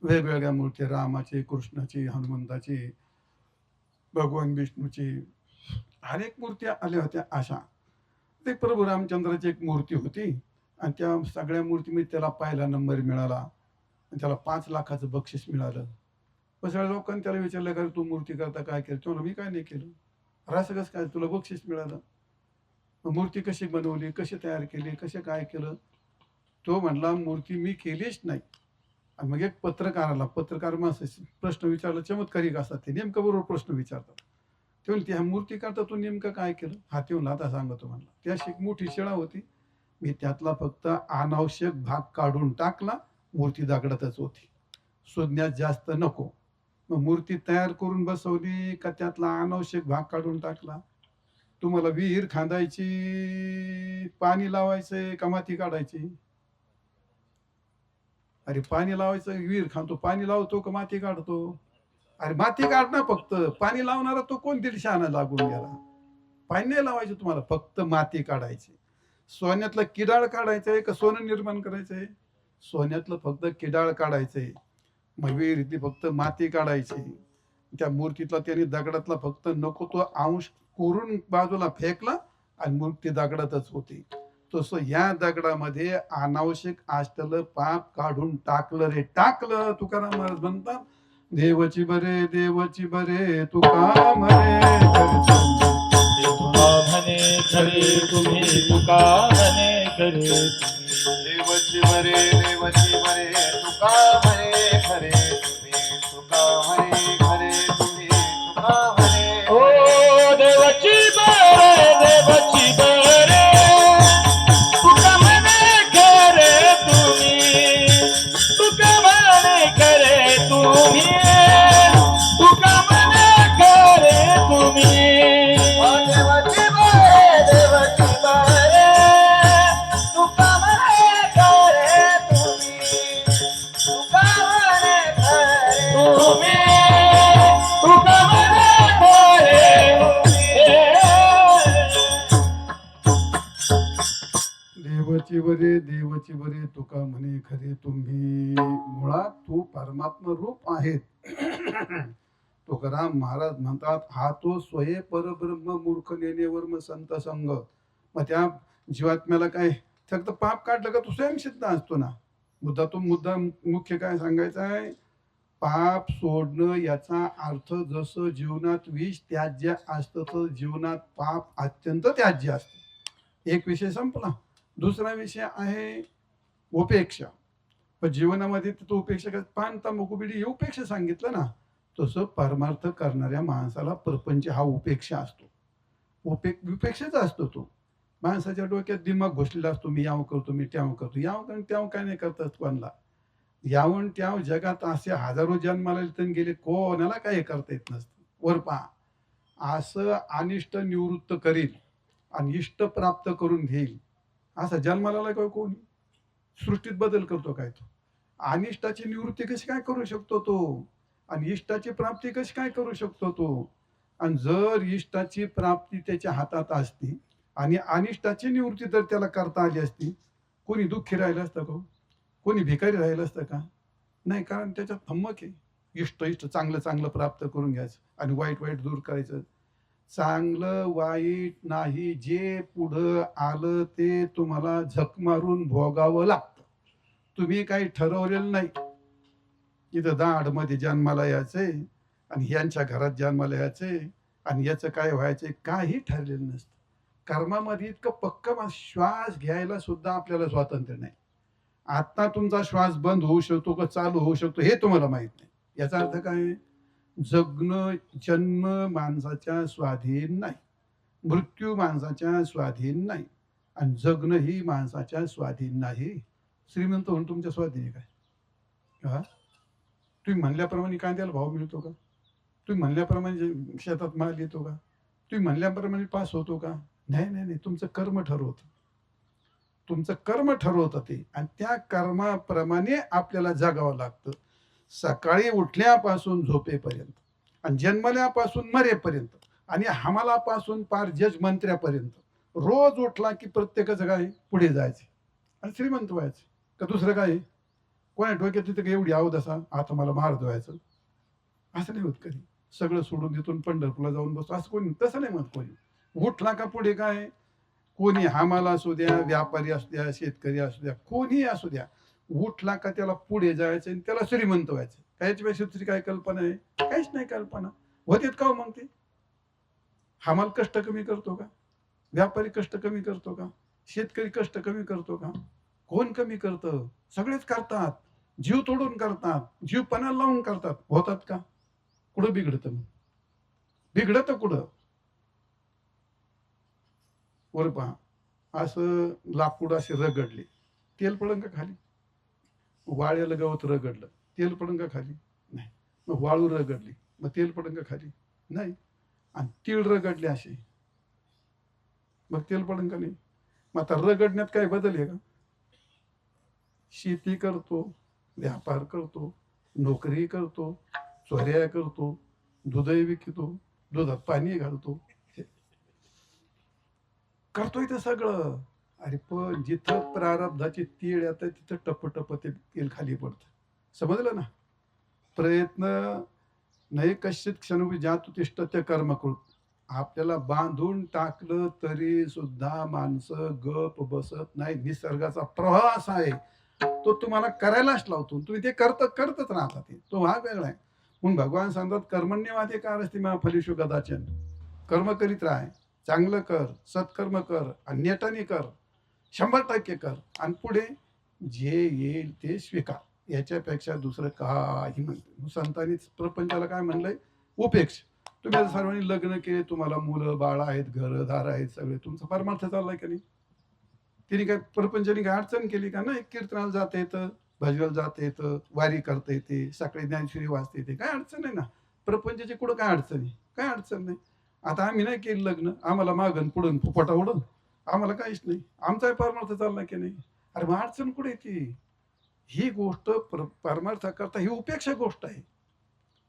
वेगवेगळ्या मूर्ती, रामाची, कृष्णाची, हनुमंताची, भगवान विष्णूची, अनेक मूर्त्या आल्या होत्या. अशा ते प्रभू रामचंद्राची एक मूर्ती होती आणि त्या सगळ्या मूर्तीमध्ये त्याला पहिला नंबर मिळाला आणि त्याला 5 लाखाचं बक्षीस मिळालं. पण सगळ्या लोकांनी त्याला विचारलं का तू मूर्ती करता काय केलं? तो मी काय नाही केलं. असं कसं काय तुला बक्षीस मिळालं? मूर्ती कशी बनवली, कशी तयार केली, कसे काय केलं? तो म्हणला मूर्ती मी केलीच नाही, आणि मग एक पत्रकार माणसाचे प्रश्न विचारला, चमत्कारिक असतात ते, नेमकं बरोबर प्रश्न विचारतात. ते म्हणते ह्या मूर्ती करता तू नेमकं काय केलं? हा ते म्हणला आता सांगतो म्हणला. ती अशी एक मोठी शिळा होती, मी त्यातला फक्त अनावश्यक भाग काढून टाकला, मूर्ती दगडातच होती, शोधण्यात जास्त नको. मग मूर्ती तयार करून बसवली का त्यातला अनावश्यक भाग काढून टाकला? तुम्हाला विहीर खांदायची, पाणी लावायचंय का माती काढायची? अरे पाणी लावायचं, विहीर खांदतो, पाणी लावतो का माती काढतो? अरे माती काढणार फक्त, पाणी लावणारा तो कोण दीड शहाणा लागून गेला. पाणी नाही लावायचं तुम्हाला, फक्त माती काढायची. सोन्यातलं किडाळ काढायचंय का सोनं निर्माण करायचंय? सोन्यातलं फक्त किडाळ काढायचंय. मग विहिरीतली फक्त माती काढायची. त्या मूर्तीतला त्याने दगडातला फक्त नको तो अंश कोरून बाजूला फेकला आणि मूर्ती दगडातच होती. तसं या दगडामध्ये अनावश्यक असलेलं पाप काढून टाकलं रे टाकलं. तुकाराम महाराज म्हणतात, देवची बरे देवची बरे तुका म्हणे तुका म्हणे खरे तुम्ही, तुका म्हणे खरे देवची बरे तुका म्हणे खरे तुम्ही, तुका म्हणे खरे तुम्ही, तुका म्हणे. ओ देवाची बरे तुका म्हणे खरे तुम्ही, तुका म्हणे खरे तुम्ही, तुका म्हणे खरे तुम्ही. देवाची बरे तुका म्हणे खरे तुम्ही, तुका म्हणे खरे तुम्ही तुका म्हणे खरे. देवची बरे तुका म्हणे खरे तुम्ही. मुळात तू परमात्मा रूप आहेत. तुकाराम महाराज म्हणतात, हा तो स्वये परब्रह्म मूर्ख नेनेवर मग संत संग. मग त्या जीवात्म्याला काय फक्त पाप काढलं का तू स्वयंसिद्ध असतो ना. मुद्दा मुख्य काय सांगायचा आहे, पाप सोडणं याचा अर्थ जसं जीवनात विष त्याज्य असतं तर जीवनात पाप अत्यंत त्याज्य असतं. एक विषय संपला. दुसरा विषय आहे उपेक्षा. पण जीवनामध्ये तो उपेक्षा काय, पान तंबाखू बिडी ही उपेक्षा सांगितलं ना. तसं परमार्थ करणाऱ्या माणसाला प्रपंच हा उपेक्षा असतो. उपेक्षाचा असतो तो. माणसाच्या डोक्यात दिमाग घुसलेला असतो, मी यावं करतो, मी त्यावं करतो. यावं आणि त्यावं काय नाही करतात कोणाला. यावं त्याव जगात असे हजारो जन्माला तर गेले, कोणाला काही करता येत नसतं. वर पहा, असं अनिष्ट निवृत्त करील आणि इष्ट प्राप्त करून घेईल असा जन्माला काय कोणी? सृष्टीत बदल करतो काय तो? अनिष्टाची निवृत्ती कशी काय करू शकतो तो? आणि इष्टाची प्राप्ती कशी काय करू शकतो तो? आणि जर इष्टाची प्राप्ती त्याच्या हातात असती आणि अनिष्टाची निवृत्ती जर त्याला करता आली असती, कोणी दुःखी राहिलं असतं का? कोणी भिकारी राहिलं असतं का? नाही, कारण त्याच्यात थम्मक आहे. इष्ट चांगलं प्राप्त करून घ्यायचं आणि वाईट दूर करायचं. चांगलं वाईट नाही, जे पुढं आलं ते तुम्हाला झक मारून भोगावं लागतं. तुम्ही काही ठरवलेलं नाही. इथं दाडमध्ये जन्माला यायचंय आणि ह्यांच्या घरात जन्माला यायचंय आणि याचं काय व्हायचंय काही ठरलेलं नसतं. कर्मामध्ये इतकं पक्का श्वास घ्यायला सुद्धा आपल्याला स्वातंत्र्य नाही. आता तुमचा श्वास बंद होऊ शकतो का चालू होऊ शकतो हे तुम्हाला माहित नाही. याचा अर्थ काय? जगणं जन्म माणसाच्या स्वाधीन नाही, मृत्यू माणसाच्या स्वाधीन नाही आणि जगणं ही माणसाच्या स्वाधीन नाही. श्रीमंत म्हणून तुमच्या स्वाधीन आहे काय? हा, तुम्ही म्हणल्याप्रमाणे कांद्याला भाव मिळतो का? तुम्ही म्हणल्याप्रमाणे शेतात माल येतो का? तुम्ही म्हणल्याप्रमाणे पास होतो का? नाही. तुमचं कर्म ठरवतं. तुमचं कर्म ठरवतं ते, आणि त्या कर्माप्रमाणे आपल्याला जगावं लागतं. सकाळी उठल्यापासून झोपेपर्यंत आणि जन्मल्यापासून मरेपर्यंत आणि हमालापासून पार जज मंत्र्यापर्यंत रोज उठला की प्रत्येकाचं काय पुढे जायचे आणि श्रीमंत व्हायचं का दुसरं काय? कोणा डोक्यात तिथे एवढी आवड असा आता मला महाराज व्हायचं असं नाही होत कधी. सगळं सोडून देतून पंढरपूरला जाऊन बसतो असं कोणी, तसं नाही म्हणत कोणी. उठला का पुढे काय? कोणी हमाला असू द्या, व्यापारी असू द्या, शेतकरी असू द्या, कोणी असू द्या, उठला का त्याला पुढे जायचं आणि त्याला श्रीमंत व्हायचं. काहीच्यापेक्षा दुसरी काय कल्पना आहे? काहीच नाही कल्पना. होतेत का मग ते? हमाल कष्ट कमी करतो का? व्यापारी कष्ट कमी करतो का? शेतकरी कष्ट कमी करतो का? कोण कमी करतं? सगळेच करतात. जीव तोडून करतात, जीव पणाला लावून करतात. होतात का? कुठं बिघडतं? मग बिघडतं कुठं? वर पहा, असं लाकूड असे रगडले, तेल पडन का खाली? वाळ्याला गवत रगडलं, तेल पडन का खाली? नाही. मग वाळू रगडली, मग तेल पडन का खाली? नाही. आणि तीळ रगडले असे, मग तेल पडन का नाही? मग आता रगडण्यात काय बदल आहे का? शेती करतो, व्यापार करतो, नोकरी करतो, चोऱ्या करतो, दूधही विकतो, दुधात पाणी घालतो, करतोय ते सगळं. अरे पण जिथं प्रारब्धाची तीळ येतं तिथं टप टप ते तेल खाली पडतं. समजलं ना? प्रयत्न नाही कश्चित क्षणोपी ज्यात तिष्ठत्य कर्म कृत. आपल्याला बांधून टाकलं तरी सुद्धा माणसं गप बसत नाही. निसर्गाचा प्रवाह असा आहे, तो तुम्हाला करायलाच लावतो. तुम्ही ते करतच राहता. तो हा वेगळा आहे. म्हणून भगवान सांगतात कर्मण्यवादी कारस्ती मा फलिशु कदाचन. कर्म करीत राह, चांगलं कर, सत्कर्म कर, आणि नेटाने कर, 100% कर, आणि पुढे जे येईल ते स्वीकार. याच्यापेक्षा दुसरं काही म्हणते. संतांनी प्रपंचाला काय म्हणलंय? उपेक्ष. तुम्ही आता सर्वांनी लग्न केले, तुम्हाला मुलं बाळ आहेत, घरदार आहेत, सगळे तुमचा परमार्थ चाललाय का नाही? तिने काय प्रपंचाने काय अडचण केली का? नाही. कीर्तनाला जाता येतं, भजनाला जाता येतं, वारी करता येते, सकाळी ज्ञानेश्वरी वाचता येते, काय अडचण नाही ना. प्रपंचाची कुठं काय अडचण आहे? काय अडचण नाही. आता आम्ही नाही केलं लग्न, आम्हाला मागण पुढून फुपटा उडून आम्हाला काहीच नाही, आमचाही परमार्थ चालला की नाही? अरे मग अडचण कुठे येते? ही गोष्ट परमार्थ करता ही उपेक्षा गोष्ट आहे.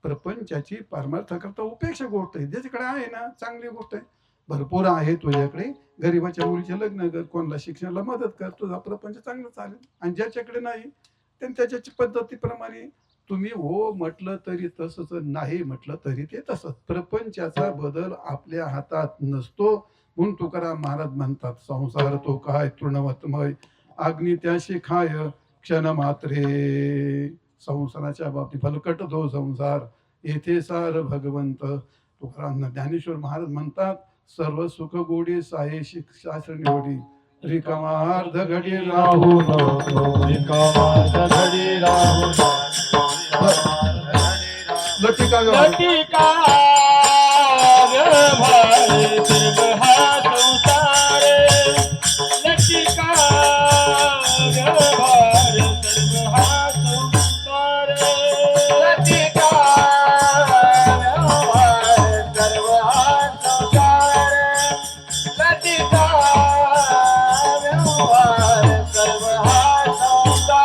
प्रपंचाची परमार्थ करता उपेक्षा गोष्ट आहे. ज्याच्याकडे आहे ना चांगली गोष्ट आहे, भरपूर आहे तुझ्याकडे, गरीबाच्या मुलीचे लग्न कर, कोणाला शिक्षणाला मदत कर, तुझा प्रपंच चांगला चालेल. आणि ज्याच्याकडे नाही त्यांनी त्याच्या पद्धतीप्रमाणे तुम्ही हो म्हटलं तरी तसंच, नाही म्हटलं तरी ते तसंच. प्रपंचाचा बदल आपल्या हातात नसतो. म्हणून तुकाराम महाराज म्हणतात, संसार तो काय तृणवतमय, अग्नी त्याशी खाय क्षण मात्रे. संसाराच्या बाबतीत फलकट तो संसार, येथे सार भगवंत. तुकाराम ज्ञानेश्वर महाराज म्हणतात, सर्व सुख गोडी सायेशी शास्त्र निवडी, रिकामा अर्ध घडी राहू नको, रिकामा घडी राहू लटिका लटिका व्यवहार सर्व हा संसार, लटिका व्यवहार सर्व हा संसार, लटिका व्यवहार सर्व हा संसार, लटिका व्यवहार सर्व हा संसार.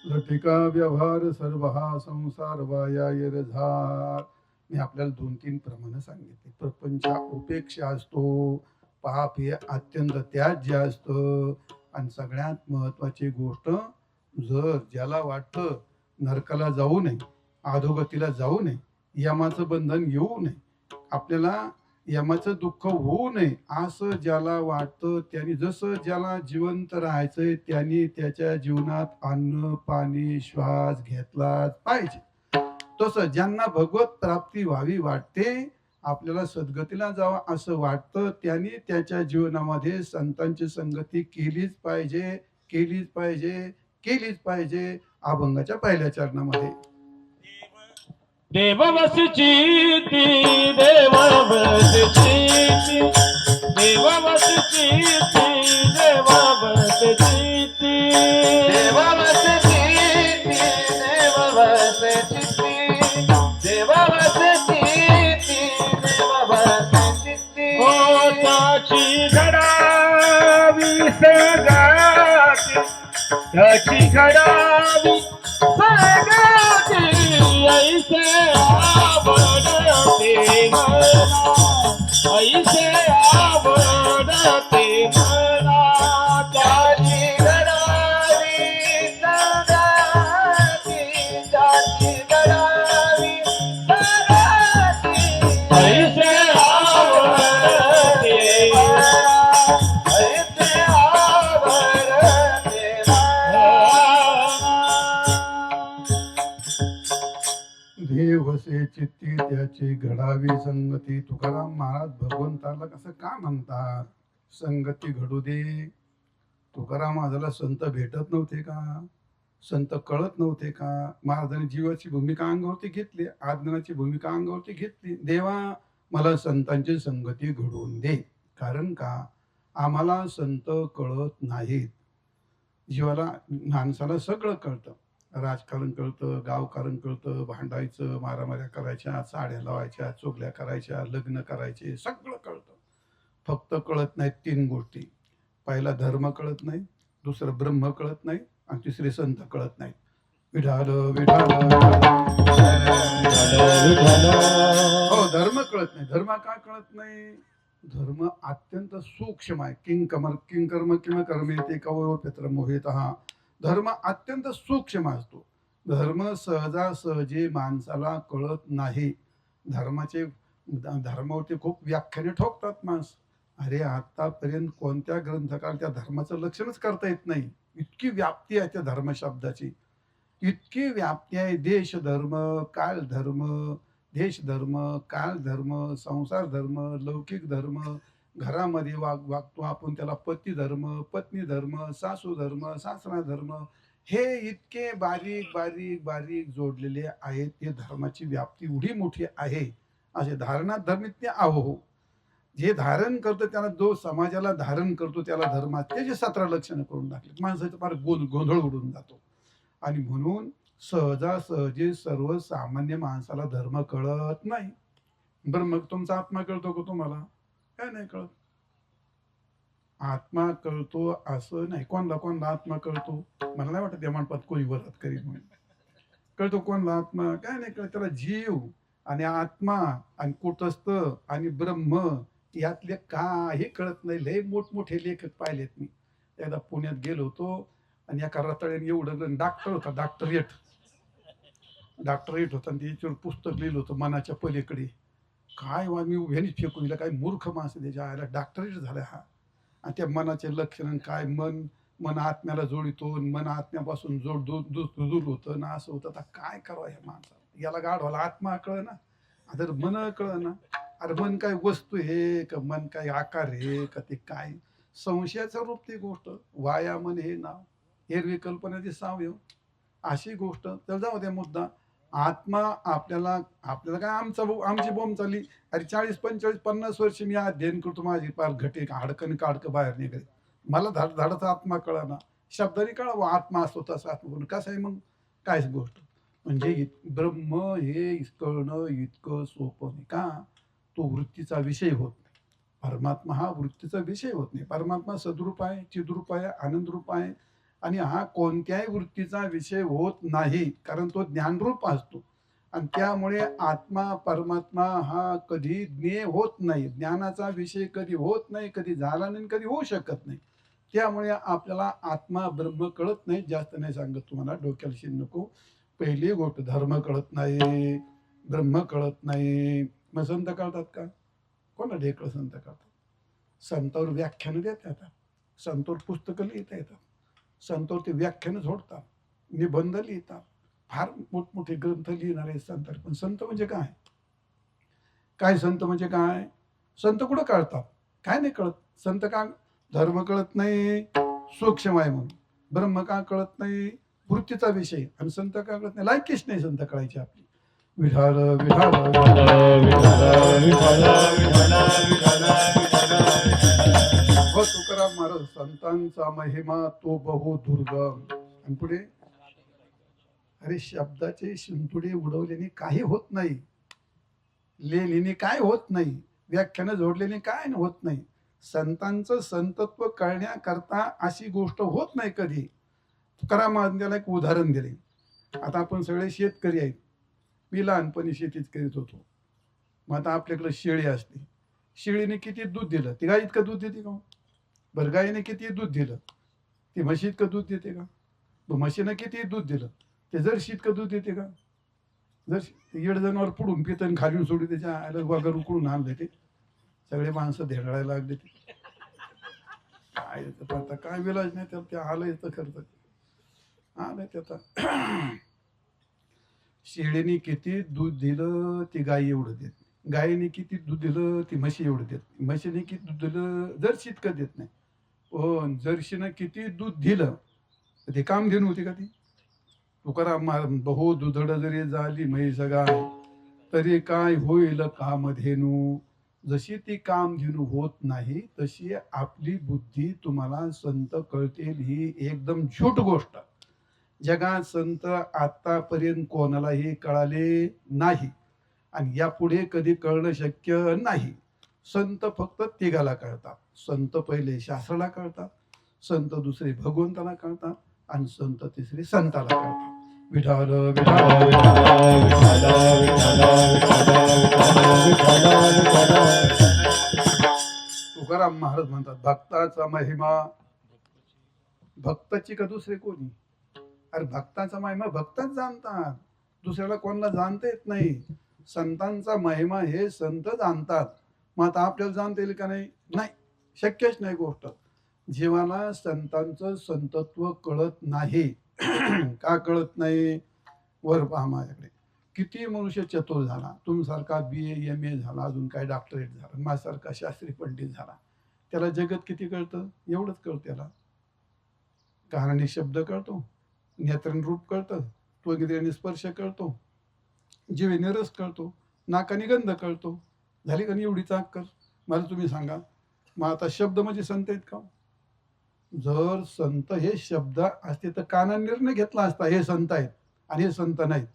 लटिका व्यवहार सर्व हा संसार वाया झार. मी आपल्याला 2-3 प्रमाणे सांगितले. प्रपंच उपेक्षा असतो, पाप हे अत्यंत त्याज्य असतं. आणि सगळ्यात महत्वाची गोष्ट, जर ज्याला वाटतं नरकाला जाऊ नये, अधोगतीला जाऊ नये, यमाचं बंधन येऊ नये, आपल्याला यमाचं दुःख होऊ नये, असं ज्याला वाटतं, त्यांनी जसं ज्याला जिवंत राहायचंय त्यांनी त्याच्या जीवनात अन्न पाणी श्वास घेतलाच पाहिजे. तसं ज्यांना भगवत प्राप्ती व्हावी वाटते, आपल्याला सद्गतीला जावं असं वाटतं, त्यांनी त्याच्या जीवनामध्ये संतांची संगती केलीच पाहिजे, केलीच पाहिजे, केलीच पाहिजे. अभंगाच्या पहिल्या चरणामध्ये देव वसचिती, देव वसचिती, देव वसचिती, देव वसचिती, देव वसचिती, देव वसचिती, देव वसचिती, देव वसचिती. ओ त्याची घडावी सगाती, त्याची घडावी सगाती, ऐसे आवडते मला, ऐसे आवडते मला, त्याची घडावी सगाती, त्याची घडावी सगाती, ऐसे आवडते ऐसे आवडते देवसे चित्ती त्याची घडावी संगती. तुकाराम महाराज भगवंताला कसं का म्हणतात संगती घडू दे? तुकाराम महाराजाला संत भेटत नव्हते का? संत कळत नव्हते का? महाराजांनी जीवाची भूमिका अंगावरती घेतली, आज्ञानाची भूमिका अंगावरती घेतली. देवा मला संतांची संगती घडवून दे. कारण का आम्हाला संत कळत नाहीत. जीवाला माणसाला सगळं कळतं, राजकारण कळतं, गावकारण कळतं, भांडायचं, मारामाऱ्या करायच्या, साड्या लावायच्या, चोगल्या करायच्या, लग्न करायचे, सगळं कळतं. फक्त कळत नाहीत तीन गोष्टी. पहिला धर्म कळत नाही, दुसरं ब्रह्म कळत नाही, आणि तिसरे संत कळत नाहीत. विठाल विठाल हो, धर्म कळत नाही. धर्म का कळत नाही? धर्म अत्यंत सूक्ष्म आहे. किंग कर्म किंवा कर्मे ते कवयो पित्र मोहित. हा धर्म अत्यंत सूक्ष्म असतो. धर्म सहजासहजी माणसाला कळत नाही. धर्मावरती खूप व्याख्याने ठोकतात माणस. अरे आतापर्यंत कोणत्या ग्रंथकार त्या धर्माचं लक्षणच करता येत नाही. इतकी व्याप्ती आहे त्या धर्म शब्दाची, इतकी व्याप्ती आहे. देश धर्म, काळ धर्म, देश धर्म, काळ धर्म, संसार धर्म, लौकिक धर्म, घरामध्ये वागतो आपण त्याला पती धर्म, पत्नी धर्म, सासू धर्म, सासरा धर्म, हे इतके बारीक बारीक बारीक जोडलेले आहेत. ते धर्माची व्याप्ती एवढी मोठी आहे. असे धारणा धर्मित्य आहो. जे धारण करतो त्याला, जो समाजाला धारण करतो त्याला धर्म, त्याचे 17 लक्षणं करून टाकले. माणसाचा फार गोंधळ उडून जातो. आणि म्हणून सहजासहजी सर्वसामान्य माणसाला धर्म कळत नाही. बरं मग तुमचा आत्मा कळतो का तुम्हाला? काय नाही कळत. आत्मा कळतो असं नाही. कोणला आत्मा कळतो? मला नाही वाटत या माणपात कोणी वरात करीत म्हणून. कळतो कोणला आत्मा? काय नाही कळत. त्याला जीव आणि आत्मा आणि कुटस्थ आणि ब्रह्म यातले काही कळत नाही. लय मोठमोठे लेखक पाहिलेत मी. एकदा पुण्यात गेलो होतो आणि एका रताळ्याने एवढं, डॉक्टर होता, डॉक्टरेट होता, आणि त्याच्यावर पुस्तक लिहिलं होतं मनाच्या पलीकडे. काय वा, मी ह्यानीच फेकून दिला. काय मूर्ख माणसं त्याच्या आयला डॉक्टरेट झाला हा. आणि त्या मनाचे लक्षण काय, मन आत्म्याला जोडितो, मन आत्म्यापासून दूर होतं ना, असं होतं. आता काय करावं ह्या माणसाला? याला गाढवाला आत्मा कळ ना, आता मन कळ ना. अरे मन काय वस्तू हे का? मन काय आकार हे का? ते काय संशयाचं रूप ती गोष्ट. वाया मन हे नाव, एरवी कल्पनेचे सावयव, अशी गोष्ट. तर जाऊ द्या मुद्दा. आत्मा आपल्याला काय आमची बोंब चालली. अरे 40, 45, 50 वर्ष मी अध्ययन करतो, माझी पार घटे हाडकन काढकं बाहेर निघाले. मला धाडाचा आत्मा कळाना. शब्दाने कळावं आत्मा असतो तसा आत्मा. कसं आहे मग? काय गोष्ट म्हणजे ब्रह्म हे कळणं इतकं सोपं नाही का? तो वृत्तीचा विषय होत नाही. परमात्मा हा वृत्तीचा विषय होत नाही. परमात्मा सद्रूप आहे, चिद्रूप आहे, आनंदरूप आहे. आणि हा कोणत्याही वृत्तीचा विषय होत नाही, कारण तो ज्ञानरूप असतो. आणि त्यामुळे आत्मा परमात्मा हा कधी ज्ञेय होत नाही. ज्ञानाचा विषय कधी होत नाही, कधी झाला नाही, कधी होऊ शकत नाही. त्यामुळे आपल्याला आत्मा ब्रह्म कळत नाही. जास्त नाही सांगत तुम्हाला, डोक्याला शिन नको. पहिली गोष्ट धर्म कळत नाही, ब्रह्म कळत नाही. मग संत कळतात का? कोणा ढेकळं संत कळतात? संतावर व्याख्यानं देता येतात, संतावर पुस्तकं लिहिता येतात, संतावर ते व्याख्यानं जोडतात, निबंध लिहितात, फार मोठमोठे ग्रंथ लिहिणारे संत. पण संत म्हणजे काय? काय संत म्हणजे काय? संत कुठं कळतात? काय नाही कळत. संत का? धर्म कळत नाही, सूक्ष्म आहे म्हणून. ब्रह्म का कळत नाही? वृत्तीचा विषय. आणि संत का कळत नाही? लायकीच नाही संत कळायची आपली. विठाल विठाल हो तुकाराम महाराज, संतांचा महिमा तो बहु दुर्गम. आणि पुढे, अरे शब्दाचे शिंतुडे उडवल्याने काही होत नाही, लेण्याने काय होत नाही. व्याख्यानं जोडलेली काय होत नाही. संतांचं संतत्व कळण्याकरता अशी गोष्ट होत नाही कधी. तुकाराम महाराजांना एक उदाहरण दिले. आता आपण सगळे शेतकरी आहेत. मी लहानपणी शेतीच करीत होतो. मग आता आपल्याकडे शेळी असते. शेळीने किती दूध दिलं, ती गाय इतकं दूध देते का? बरं, गायीने किती दूध दिलं, ती म्हशी इतकं दूध देते का? म्हशीनं किती दूध दिलं, ते जर्शी इतकं दूध देते का? जर येड जनावर पुढून पितं आणि खाली सोडून त्याच्या आयला वगैरे उकळून आणले ते सगळे माणसं धेडायला लागले. ते काय येतं आता, काय विलाज नाही त्याला. ते आलं येतं खर्च आलं त्याचा. शेळीने किती दूध दिलं, ती गाय एवढं देत. गायीने किती दूध दिलं, ती म्हशी एवढं देत. म्हशीने किती दूध दिलं, जर्शी इतकं देत नाही. पण जर्शीनं किती दूध दिलं, ते काम घेऊन होती का ती? तुकाराम बहु दुधड जरी झाली म्हैस गाय, तरी काय होईल कामधेनू. जशी ती कामधेनू होत नाही तशी आपली बुद्धी तुम्हाला संत कळतील ही एकदम झूट गोष्ट. जगात संत आतापर्यंत कोणालाही कळाले नाही आणि यापुढे कधी कळणं शक्य नाही. संत फक्त तिघाला कळतात. संत पहिले शास्त्राला कळतात, संत दुसरे भगवंताला कळतात आणि संत तिसरे संताला कळतात. विठाल विठाल तुकाराम महाराज म्हणतात, भक्ताचा महिमा. भक्ताची का दुसरे कोणी? अरे भक्ताचा महिमा भक्तच जाणतात, दुसऱ्याला कोणाला जाणता येत नाही. संतांचा महिमा हे संत जाणतात. मग आता आपल्याला जाणता येईल का नाही? नाही, शक्यच नाही गोष्ट. जीवाला संतांचं संतत्व कळत नाही. का कळत नाही? वर पहा माझ्याकडे किती मनुष्य चतुर झाला, तुमसारखा BA MA झाला, अजून काय डॉक्टरेट झाला, माझ्यासारखा शास्त्री पंडित झाला, त्याला जगत किती कळतं? एवढंच कळतं त्याला. कानाने शब्द कळतो, नेत्राने रूप कळतं, त्वगिन्द्रियाने स्पर्श कळतो, जिभेने रस कळतो, नाकाने गंध कळतो. झाली का नाही एवढी अक्कल? मला तुम्ही सांगा. मग आता शब्द म्हणजे संत आहेत का? जर संत हे शब्द असते तर कानाने निर्णय घेतला असता हे संत आहेत आणि हे संत नाहीत.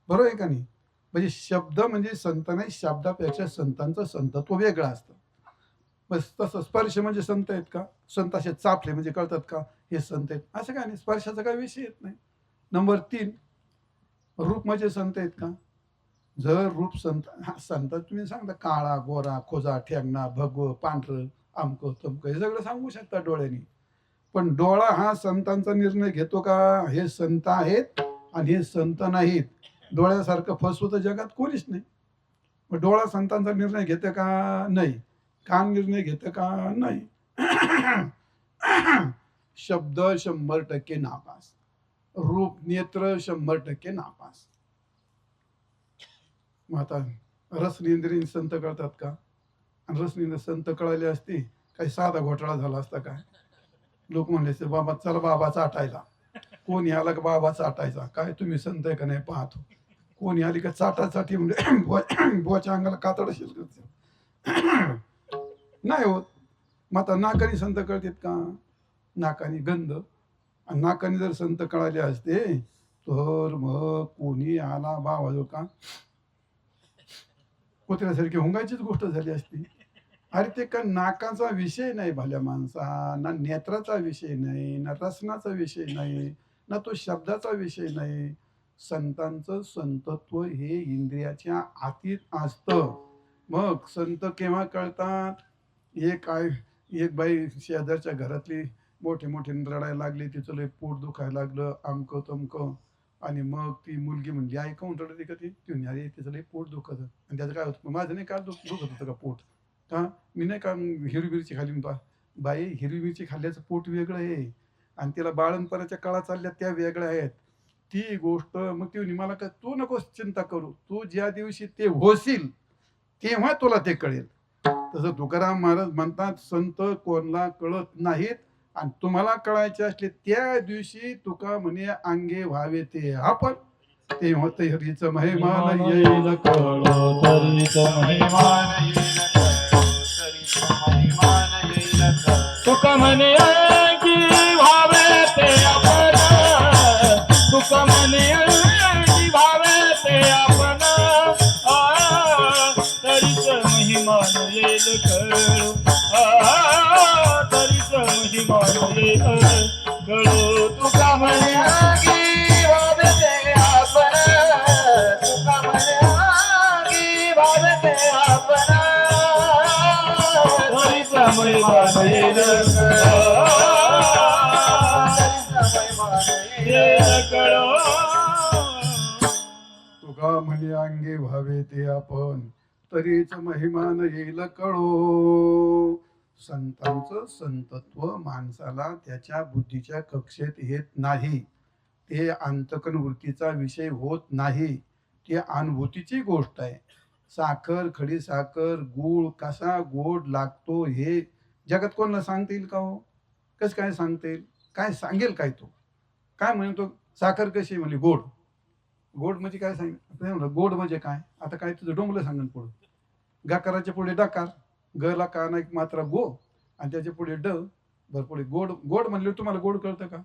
बरोबर आहे का नाही? म्हणजे शब्द म्हणजे संत नाही, शब्दापेक्षा संतांचं संतत्व वेगळं असतं. बस तसं स्पर्श म्हणजे संत आहेत का? संत असे चापले म्हणजे कळतात का हे संत आहेत? असं काय नाही, स्पर्शाचा काही विषय येत नाही. नंबर 3, रूप म्हणजे संत आहेत का? जर रूप संत संत तुम्ही सांगता काळा गोरा खोजा ठेंगणा भगव पांढरं अमकं तमकं हे सगळं सांगू शकता डोळ्यांनी. पण डोळा हा संतांचा निर्णय घेतो का हे संत आहेत आणि हे संत नाहीत? डोळ्यासारखं फसवतं जगात कोणीच नाही. मग डोळा संतांचा निर्णय घेतं का? नाही. कान निर्णय घेतं का? नाही. शब्द 100% नापास, रूप नेत्र 100% नापास. मग आता रसनेंद्रिय संत कळतात का? आणि रसनेंद्रिय संत कळाले असते काही साधा घोटाळा झाला असता काय? लोक म्हणले बाबा चला बाबा चाटायला. कोणी आला का बाबा चाटायचा? काय तुम्ही संत आहे का नाही पाहतो. कोणी आली का चाटासाठी म्हणजे बुवाच्या अंगाला कातड शिरत नाही होत. मग आता नाकाने संत कळतात का? नाकाने गंध. आणि नाकाने जर संत कळाले असते तर मग कोणी आला बाबा जो का कुत्र्यासारखी हुंगायचीच गोष्ट झाली असती. अरे ते का नाकाचा विषय नाही भल्या माणसा, ना नेत्राचा विषय नाही, ना रसनाचा विषय नाही, ना तो शब्दाचा विषय नाही. संतांचं संतत्व हे इंद्रियाच्या आतीत असतं. मग संत केव्हा कळतात? एक बाई शेजारच्या घरातली मोठे मोठे रडायला लागली, तिचं लय पोट दुखायला लागलं, अमकं तमकं. आणि मग ती मुलगी म्हणली आई काऊन रडते का? ती म्हणली अरे तिचं लय पोट दुखत. आणि त्याचं काय होतं? माझं नाही का दुखत होतं का पोट? का मी नाही का हिरवी मिरची खाल्ली? बाई हिरवी मिरची खाल्ल्याचं पोट वेगळं आहे आणि तिला बाळणपणाच्या काळात चालल्या त्या वेगळ्या आहेत. ती गोष्ट मग ती म्हणली मला काय तू नकोस चिंता करू, तू ज्या दिवशी ते होशील तेव्हा तुला ते कळेल. तसं तुकाराम महाराज म्हणतात संत कोणाला कळत नाहीत आणि तुम्हाला कळायचे असले त्या दिवशी तुका म्हणे अंगे व्हावे ते आपण. तेव्हा ते हरीचं महिमान येईल कळो, तरीचं महिमान येईल कळो, तरीचं महिमान येईल कळो. तुका म्हणे अंगी व्हावे ते आपण, तुका म्हणे अंगी व्हावे ते आपण, तरीच महिमान महिमा येईल कळो. तुका म्हणे अंगे व्हावे ते आपण तरीच महिमान येईल कळो. संतांचं संतत्व माणसाला त्याच्या बुद्धीच्या कक्षेत येत नाही. ते अंतकन वृत्तीचा विषय होत नाही. ती अनुभूतीची गोष्ट आहे. साखर, खडी साखर, गूळ कसा गोड लागतो हे जगात कोणाला सांगता येईल का हो? कसं काय सांगता येईल? काय सांगेल काय तो? काय म्हणतो साखर कशी म्हणजे गोड. गोड म्हणजे काय सांगितलं? गोड म्हणजे काय? आता काय तुझं डोंबलं सांगेल पुढं. गाकाराच्या पुढे डकार, गला काना एक मात्रा गो आणि त्याच्या पुढे ड बर पुढे गोड. गोड म्हणल्यावर तुम्हाला गोड कळतं का?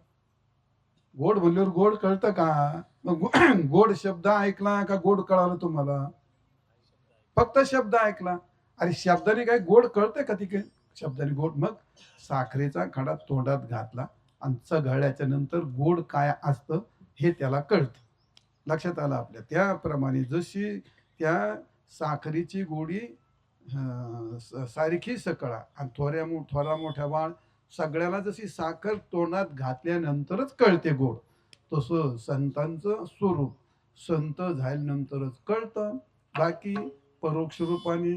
गोड म्हणल्यावर गोड कळतं का? मग गोड शब्द ऐकला का गोड कळालं तुम्हाला? फक्त शब्द ऐकला. अरे शब्दाने काय गोड कळतंय का? ती शब्दाने गोड. मग साखरेचा खडा तोंडात घातला आणि चघळल्याच्या नंतर गोड काय असतं हे त्याला कळतं. लक्षात आलं आपल्या. त्याप्रमाणे जशी त्या साखरेची गोडी सारखी सकळा आणि थोरा मोठ्या बाळ सगळ्याला जशी साखर तोंडात घातल्यानंतरच कळते गोड, तसं संतांचं स्वरूप संत झाल्यानंतरच कळतं. बाकी परोक्ष रूपाने,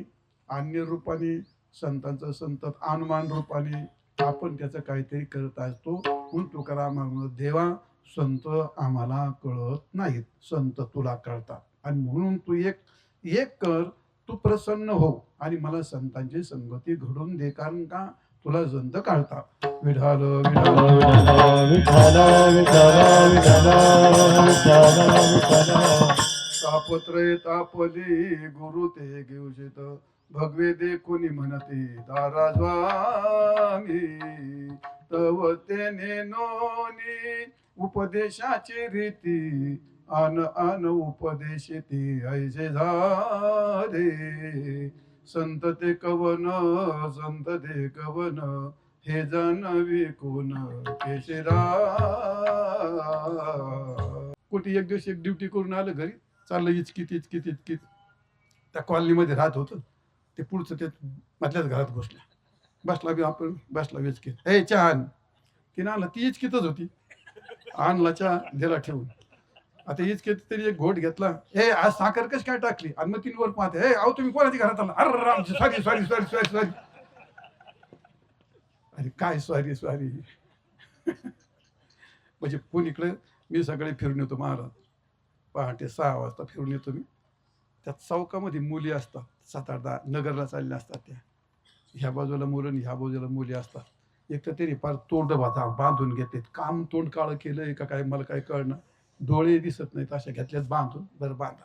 अन्य रूपाने, संतांचं संत अनुमान रूपाने आपण त्याचं काहीतरी करत असतो. म्हणून तुकाराम देवा संत आम्हाला कळत नाहीत, संत तुला कळतात. आणि म्हणून तू एक कर, तू प्रसन्न हो आणि मला संतांची संगती घडून दे, कारण का तुला संत कळतात. विठाल विठाल तापत्रय तापली गुरु ते घेऊशित भगवे देखुनी म्हणते दारा स्वामी तव तेने नोनी उपदेशाची रीती आन आन उपदेशिती ऐसे झाले संत ते कवन संत ते कवन हे जानवी कोण केशरा. कुठे एक दिवस एक ड्युटी करून आलं घरी, चाललं इचकीत त्या कॉलनीमध्ये राहत होतं. ते पुढचं ते मधल्याच घरात बसला बी आपण बसला इचकीत. हे चहा आण. तिनं आणला, ती इचकीतच होती. आणला चहा दिला ठेवून. आता इचकीत तरी एक घोट घेतला. हे आज साखर कशी काय टाकली? आणि मग 3 वर पाहते, हे अहो तुम्ही कोणाच्या घरात आला? अरे राम सॉरी. अरे काय सॉरी म्हणजे पुणीकडे मी सगळे फिरून येतो महाराज. पहाटे 6 वाजता फिरून येतो मी. त्यात चौकामध्ये मुली असतात 7-8 नगरला चालल्या असतात. त्या ह्या बाजूला मुलं आणि ह्या बाजूला मुली असतात. एक तर तरी फार तोंड बांधून घेतात. काम तोंड काळं केलंय का काय मला काय कळणं. डोळे दिसत नाहीत अशा घेतल्यात बांधून. बरं बांधा.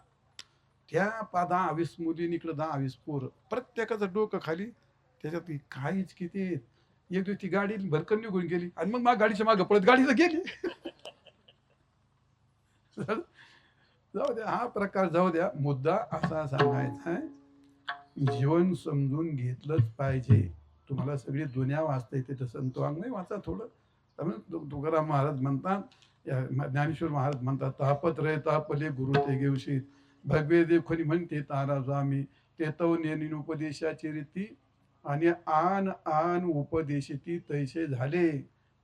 त्या 10-20 मुलींनी इकडं 10-20 पोरं, प्रत्येकाचं डोकं खाली. त्याच्यात काहीच किती. एक दिवस ती गाडी भरकन निघून गेली आणि मग माझ्या गाडीच्या मागं पळत गाडीचं गेली. जाऊ द्या, हा प्रकार जाऊ द्या. मुद्दा असा सांगायचा आहे, जीवन समजून घेतलंच पाहिजे. तुम्हाला सगळी दुनिया वाचता येते तर संतवांग नाही वाचा थोडं. त्यामुळे तुकाराम महाराज म्हणतात, ज्ञानेश्वर महाराज म्हणतात, तापत्रय तापले गुरु ते घेऊशी भगवे देखोनी म्हणते तारा स्वामी ते तव नेनी उपदेशाची रीती आणि आन आन उपदेशिती तैसे झाले.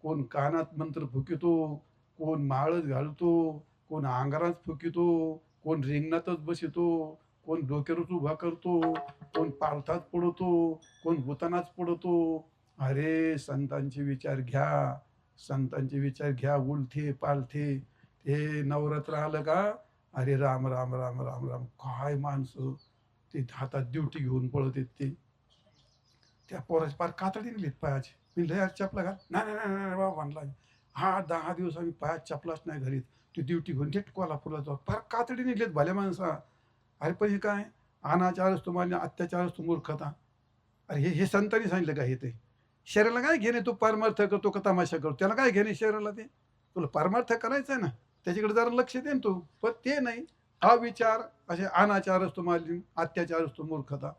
कोण कानात मंत्र फुकितो, कोण माळच घालतो, कोण अंगारात फुकितो, कोण रिंगणातच बसितो, कोण डोक्यावरच उभा करतो, कोण पालथात पडतो, कोण भूतानाच पडतो. अरे संतांचे विचार घ्या, संतांचे विचार घ्या. उलथे पालथे हे नवरात्र आलं का अरे राम राम राम राम राम. काय माणसं ते हातात ड्युटी घेऊन पळत येत. ते त्या पोराची पार कातडी निघलीत पायाची. मी लय चपला घाल नाही बाबा म्हणला. हा 10 दिवस आम्ही पायात चपलाच नाही घरीत. ती ड्युटी घेऊन थेट कोल्हापूरला जाऊ. फार कातडी निघलेत भल्या माणसा. अरे पण हे काय अनाचार असतो मान्य, अत्याचार असतो, मूर्खता. अरे हे संतांनी सांगितलं का? हे ते शरीराला काय घेणे? तू परमार्थ करतो का तमाशा करतो? त्याला काय घेणे शरीराला? ते तुला परमार्थ करायचा आहे ना, त्याच्याकडे जरा लक्ष दे ना तू. पण ते नाही. हा विचार असे अनाचार असतो मालिन्य, अत्याचार असतो, मूर्खता.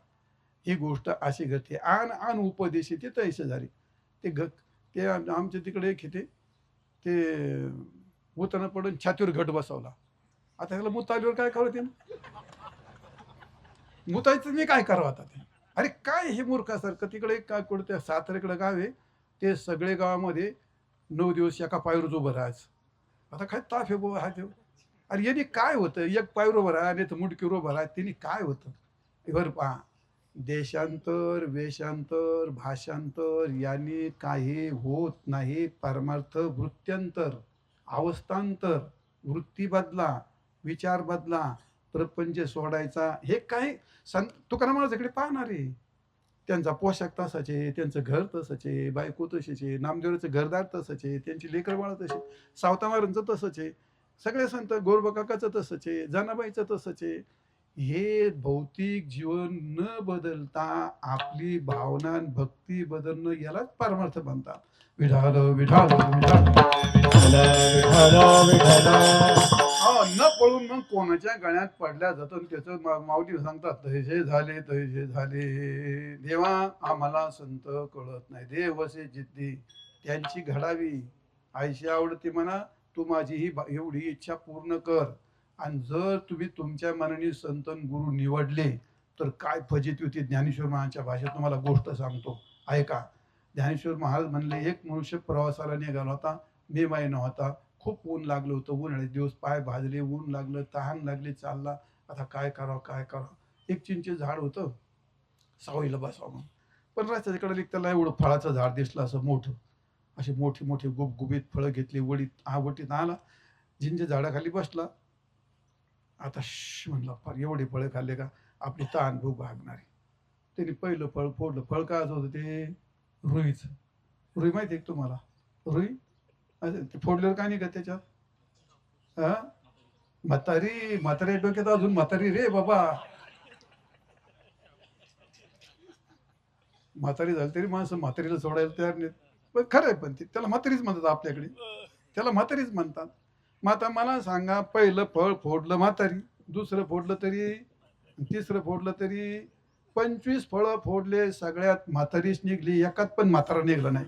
ही गोष्ट अशी घडते. आन उपदेशी ते तैसे झाले. ते आमच्या तिकडे एक येते, ते मुतानं पडून छातीवर घट बसवला. आता त्याला मुत आल्यावर काय करावं? ते मुतायचं मी काय करावं आता? ते अरे काय हे मूर्खासारखं, तिकडे काय कुठं साताऱ्याकडे गाव आहे, ते सगळे गावामध्ये 9 दिवस एका पायरीच उभं राहायचं. आता काय ताफ आहे बाबा हा देव. अरे यांनी काय होतं, एक पायर उभं राहा नाही तर मुडकीवर उभं राहा, त्यांनी काय होतं. हे बरं पहा, देशांतर वेशांतर भाषांतर यांनी काही होत नाही. परमार्थ वृत्त्यंतर, अवस्थांतर, वृत्ती बदला, विचार बदला, प्रपंच सोडायचा. हे काही संत तुकाराम महाराजांकडे पाहणारे, त्यांचा पोशाख तसाच आहे, त्यांचं घर तसंच आहे, बायको तशीच आहे, नामदेवाचं घरदार तसंच आहे, त्यांची लेकरं बाळ तशी, सावता महाराजांचं तसंच आहे, सगळे संत गोरबकाकाचं तसंच आहे, जनाबाईचं तसंच आहे. हे भौतिक जीवन न बदलता आपली भावना आणि भक्ती बदलणं, यालाच परमार्थ म्हणतात. विठाल विठाल विठाल. विठ्ठल विठ्ठल न पळून मग कोणाच्या गळ्यात पडल्या जातं आणि त्याचं माऊली सांगतात तैसे झाले तैसे झाले. देवा आम्हाला संत कळत नाही, देवसे जिद्दी त्यांची घडावी. आईशी आवडते म्हणा, तू माझी ही एवढी इच्छा पूर्ण कर. आणि जर तुम्ही तुमच्या मनाने संत गुरु निवडले तर काय फजिती होती. ज्ञानेश्वर महाराजांच्या भाषेत तुम्हाला गोष्ट सांगतो, ऐका. ज्ञानेश्वर महाराज म्हणले, एक मनुष्य प्रवासाला निघाला होता, मे महिना होता, खूप ऊन लागलं होतं, उन्हाळे दिवस, पाय भाजले, ऊन लागलं, तहान लागली, चालला. आता काय करावं काय करावं. एक चिंचे झाड होतं, सावलीला बसावं म्हणून. पण रस्त्याकडे त्याला एवढं फळाचं झाड दिसलं, असं मोठं, अशी मोठी मोठी गुबगुबीत फळं घेतली, वटीत आला, जिंजे झाडाखाली बसला. आता म्हणलं, फार एवढे फळं खाल्ले का आपली तहान भूक भागणारी. त्यांनी पहिलं फळ फोडलं. फळ काय होतं ते, रुईचं. रुई माहिती आहे तुम्हाला, रुई ते फोडल्यावर काय नाही का त्याच्यात, हा म्हातारी डोक्यात अजून म्हातारी रे बाबा. म्हातारी झाली तरी माणसं म्हातारीला सोडायला तयार नाहीत. पण खरं आहे, पण त्याला म्हातारीच म्हणतात आपल्याकडे, त्याला म्हातारीच म्हणतात. मग आता मला सांगा, पहिलं फळ फोडलं म्हातारी, दुसरं फोडलं तरी, तिसरं फोडलं तरी, 25 फळं फोडले, सगळ्यात म्हातारीच निघली, एकात पण म्हातारा निघला नाही.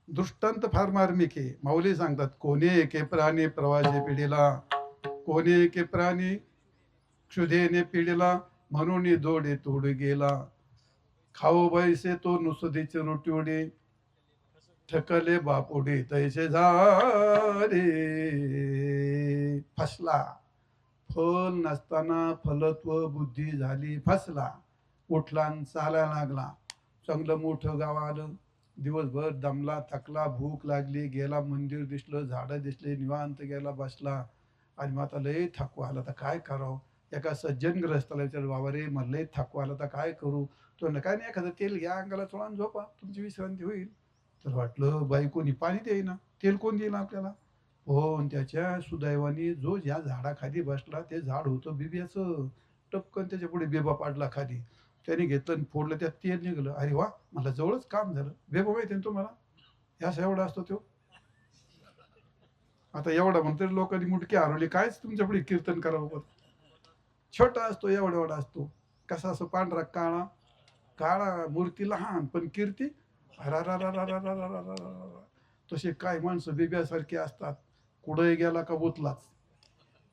दृष्टांत फार मार्मिक आहे. माऊली सांगतात, कोणी एके प्राणी प्रवासी पिढीला, कोणी एके प्राणी क्षुधेने पिढीला, म्हणून जोडे तोड गेला. खाऊ बैसे तो नुसतीचे रोटीवडे, ठकले बापुडे तैसे झाले. फसला, फल नसताना फलत्व बुद्धी झाली, फसला. उठला आणि चालायला लागला. चांगलं मोठं गाव आलं, दिवसभर दमला, थकला, भूक लागली, गेला, मंदिर दिसलं, झाडं दिसले, निवांत गेला, बसला. आणि मग आता लय थकवा आला, तर काय करावं. एका सज्जन ग्रस्ताला विचारलं, बाबा रे मला लय थकवा आला, तर काय करू. तो नका नाही, एखादं तेल घ्या, अंगाला चोळा, झोपा, तुमची विश्रांती होईल. तर वाटलं बाई कोणी पाणी देईना, तेल कोण देईल आपल्याला. पण त्याच्या सुदैवाने जो ज्या झाडाखाली बसला ते झाड होतं बिब्याचं. टपकन त्याच्या पुढे बेबा पाडला खाली. त्याने घेतलं आणि फोडलं, त्यात तेल निघालं. अरे वा, मला जवळच काम झालं. बेबा माहिती ना तुम्हाला, यास एवढा असतो तो. आता एवढा म्हणतो लोकांनी मुटकी हरवली, कायच तुमच्या पुढे कीर्तन करावं. छोटा असतो, एवढा असतो. कसा असं पांढरा काळा, काळा मूर्ती लहान पण कीर्ती तसे काय माणसं बिब्यासारखे असतात. कुठंही गेला का उतलाच,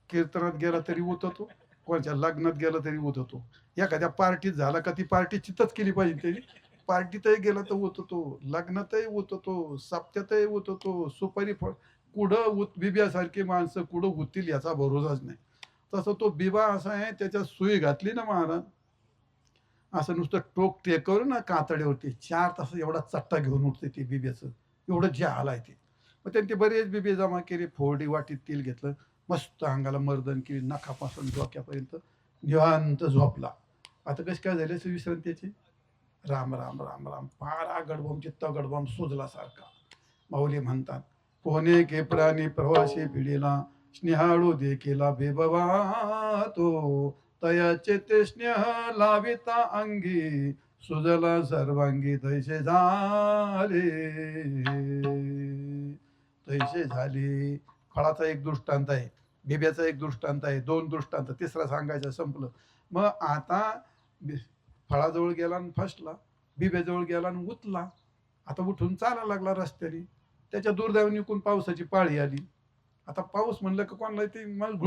कीर्तनात गेला तरी उततो, कोणाच्या लग्नात गेला तरी उततो, एखाद्या पार्टीत झाला का ती पार्टी चित्तच केली पाहिजे तरी. पार्टीतही गेला तर उततो, लग्नातही उततो, सप्त्यातही उततो, सुपारी फळ. कुठं बिब्यासारखे माणसं कुठं उततील याचा भरोसाच नाही. तसं तो बिबा असा आहे, त्याच्यात सुई घातली ना महाराज, असं नुसतं टोक टेकवर ना कातड्यावरती 4 तास एवढा चट्टा घेऊन उठते ते बिब्याचं, एवढं जे आलाय ते. मग त्यांनी ते बरेच बिबे जमा केले, फोडी वाटीत तेल घेतलं, मस्त अंगाला मर्दन केली, नखापासून डोक्यापर्यंत, निवांत झोपला. आता कशी काय झाली असं विश्रांतीची. राम राम राम राम, फार गडबम चित्त गडबम सुजला सारखा. माऊली म्हणतात, कोणे के प्राणी प्रवासी पिढीला, स्नेहाळू देखीला बेबवा तो, तयाचे ते स्नेह लाविता अंगी, सुजला सर्वांगी तैसे झाले. तैसे झाले. फळाचा एक दृष्टांत आहे, बिब्याचा एक दृष्टांत आहे, 2 दृष्टांत, तिसरा सांगायचं संपलं. मग आता फळाजवळ गेला आणि फसला, बिब्याजवळ गेला आणि उतला. आता उठून चालायला लागला रस्त्याने. त्याच्या दुर्दैवाने इकडून पावसाची पाळी आली. आता पाऊस म्हणलं का कोणाला ते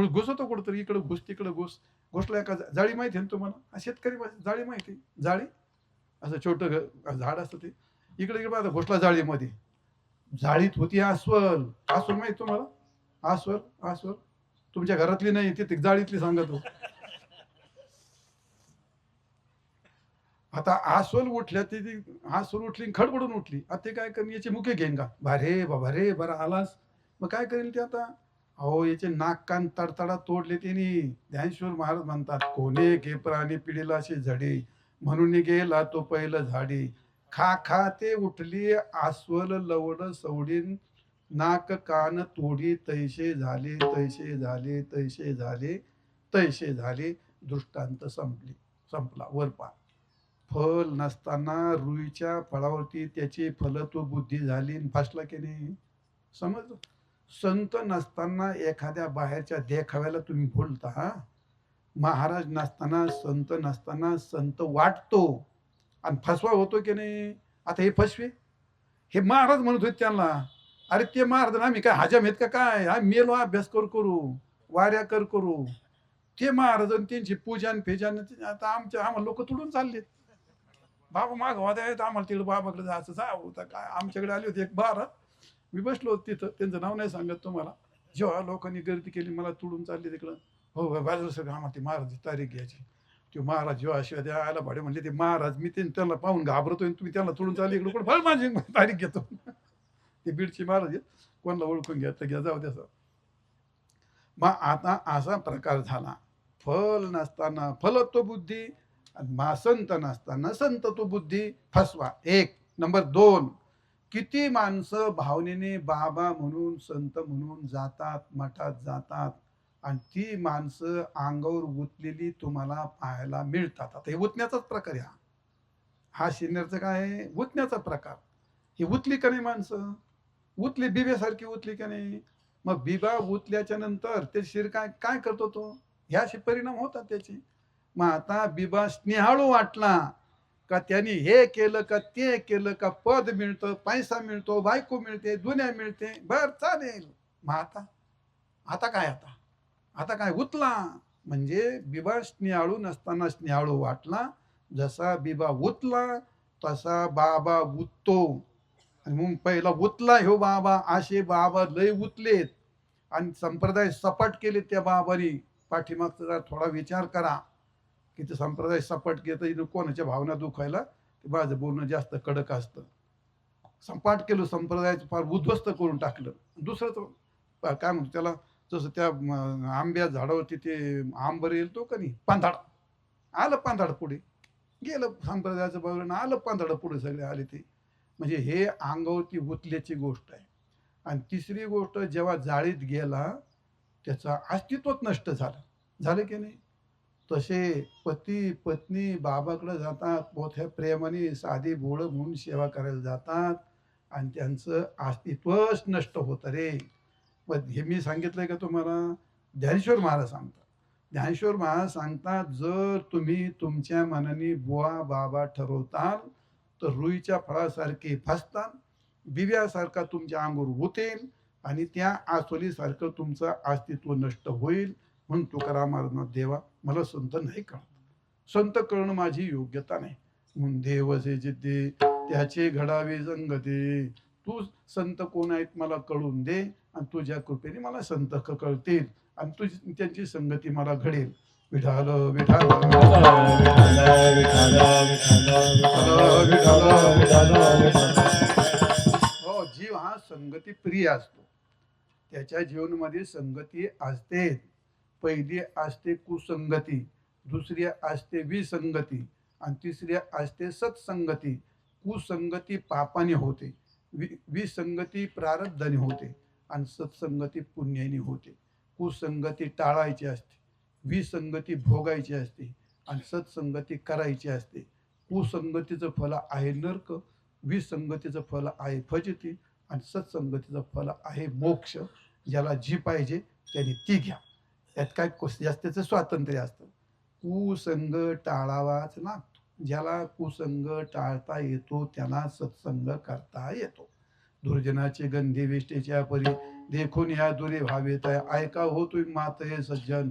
घुसतो कुठंतरी, इकडं घुस तिकडं घुस. घोसला एका जाळी माहिती आहे ना तुम्हाला? हा शेतकरी जाळी माहिती, जाळी असं छोटं झाड असतं ते. इकडे इकडे पाहता घोसला जाळीमध्ये, जाळीत होती अस्वल. अस्वल माहिती तुम्हाला? अस्वल, अस्वल तुमच्या घरातली नाही, ती जाळीतली सांगतो. आता अस्वल उठल्या, ती अस्वल उठली खडबडून उठली. आता ते काय करेन, याचे मुके घेईन का? भारे बाबा रे, बरं आलास. मग काय करेल ते आता? अहो याचे नाक कान तडतडा तोडले त्यांनी. ज्ञानेश्वर महाराज म्हणतात, कोणे घे प्राणी पिढीला असे झडे, म्हणून गेला तो पहिलं झाडी. खा खा ते उठली अस्वल लवड सवडीन, नाक कान तोडी तैसे झाले, तैसे झाले, तैसे झाले, तैसे झाले. दृष्टांत संपला. वरपा फल नसताना रुईच्या फळावरती त्याची फलत्व बुद्धी झाली आणि फसला की नाही. समजलं? संत नसताना एखाद्या बाहेरच्या देखाव्याला तुम्ही बोलता. हा, महाराज नसताना, संत नसताना संत वाटतो आणि फसवा होतो की नाही. आता हे फसवे, हे महाराज म्हणत होते त्यांना, अरे ते महाराज आम्ही काय हजाम आहेत का काय? आम्ही मेलो अभ्यास करू वाऱ्या करू. ते महाराज त्यांची पूजन फेजन आता आम्हाला लोक तुडून चाललेत. बाबा माग होता आम्हाला तिकडे बाबाकडे जायचं होता काय. आमच्याकडे आले होते एक बारा, मी बसलो होतो तिथं, त्यांचं नाव नाही सांगत तुम्हाला. जेव्हा लोकांनी गर्दी केली मला तुडून चालले तिकडं. हो बाजूला सगळं आम्हाला ते महाराजची तारीख घ्यायची. ते महाराज जेव्हा शिवाय त्या आयला भाडे म्हणले, ते महाराज मी त्यांना पाहून घाबरतोय, तुम्ही त्यांना तुडून चालले इकडे पण फळ माझी तारीख घेतो. ते बीडचे महाराज आहेत, कोणाला ओळखून घ्या तर घ्या, जाऊ द्याचं. मग आता असा प्रकार झाला. फल नसताना फलत्व बुद्धी, संत नसताना संतत्व बुद्धी फसवा. एक. नंबर 2, किती माणसं भावनेने बाबा म्हणून संत म्हणून जातात, मठात जातात, आणि ती माणसं अंगावर उतलेली तुम्हाला पाहायला मिळतात. आता हे उतण्याचाच प्रकार आहे. हा सिनियरचं काय आहे, उतण्याचा प्रकार. ही उतली का नाही माणसं? उतली, बिब्यासारखी उतली का नाही? मग बिबा उतल्याच्या नंतर ते शरीर काय करतो तो? ह्या असे परिणाम होतात त्याचे. मग आता बिबा स्नेहाळू वाटला का, त्यांनी हे केलं का ते केलं का, पद मिळतं, पैसा मिळतो, बायको मिळते, दुनिया मिळते, बर चालेल. मग आता काय उतला. म्हणजे बिबा स्नेहाळू नसताना स्नेहाळू वाटला. जसा बिबा उतला तसा बाबा उततो. आणि मग पहिला उतला ह्यो बाबा, असे बाबा लय उतलेत आणि संप्रदाय सपाट केले त्या बाबांनी. पाठीमागचा थोडा विचार करा, की ते संप्रदाय सपाट केलं, कोणाच्या भावना दुखायला ते माझं बोलणं जास्त कडक असतं. सपाट केलं, संप्रदायाचं फार उद्ध्वस्त करून टाकलं. दुसरं तो काय म्हणतो त्याला, जसं त्या आंब्या झाडावरती ते आंबर येतो का नाही, पांधाड आलं, पांधाड पुढे गेलं संप्रदायाचं बघलं, आलं पांधाड पुढे सगळे आले ते. म्हणजे हे अंगावरती उतल्याची गोष्ट आहे. आणि तिसरी गोष्ट, जेव्हा जाळीत गेला त्याचं अस्तित्वच नष्ट झालं की नाही. तसे पती पत्नी बाबाकडे जातात, मोठ्या प्रेमाने साधी बोळ म्हणून सेवा करायला जातात आणि त्यांचं अस्तित्वच नष्ट होतं रे. मग हे मी सांगितलंय का तुम्हाला? ज्ञानेश्वर महाराज सांगतात. ज्ञानेश्वर महाराज सांगतात, जर तुम्ही तुमच्या मनाने बुवा बाबा ठरवताल तर रुईच्या फळासारखे फसताल, बिब्यासारखा तुमच्या अंगावर उतेल आणि त्या आसोलीसारखं तुमचं अस्तित्व नष्ट होईल. म्हणून तुकाराम महाराज, देवा मला संत नाही कळत, संत कळणं माझी योग्यता नाही. म्हणून देवसे जिद्दे त्याचे घडावे संगती, तू संत कोण आहेत मला कळून दे, आणि तुझ्या कृपेने मला संत कळतील आणि तुझी त्यांची संगती मला घडेल. विठाल विठाल हो, जीव हा संगती प्रिय असतो. त्याच्या जीवनामध्ये संगती असते. पहिली असते कुसंगती, दुसरी असते विसंगती, आणि तिसरी असते सत्संगती. कुसंगती पापाने होते, विसंगती प्रारब्धाने होते, आणि सत्संगती पुण्याने होते. कुसंगती टाळायची असते, विसंगती भोगायची असते, आणि सत्संगती करायची असते. कुसंगतीचं फल आहे नरक, विसंगतीचं फल आहे फजिती, आणि सत्संगतीचं फल आहे मोक्ष. ज्याला जी पाहिजे त्याने ती घ्या, त्यात काय जास्तीचं स्वातंत्र्य असतं. कुसंग टाळावाच लागतो. ज्याला कुसंग टाळता येतो त्याला सत्संग करता येतो. दुर्जनाचे गंधे वेष्टेच्या परी देखून या दुरे भावेत, ऐका हो तुम्ही मात हे सज्जन,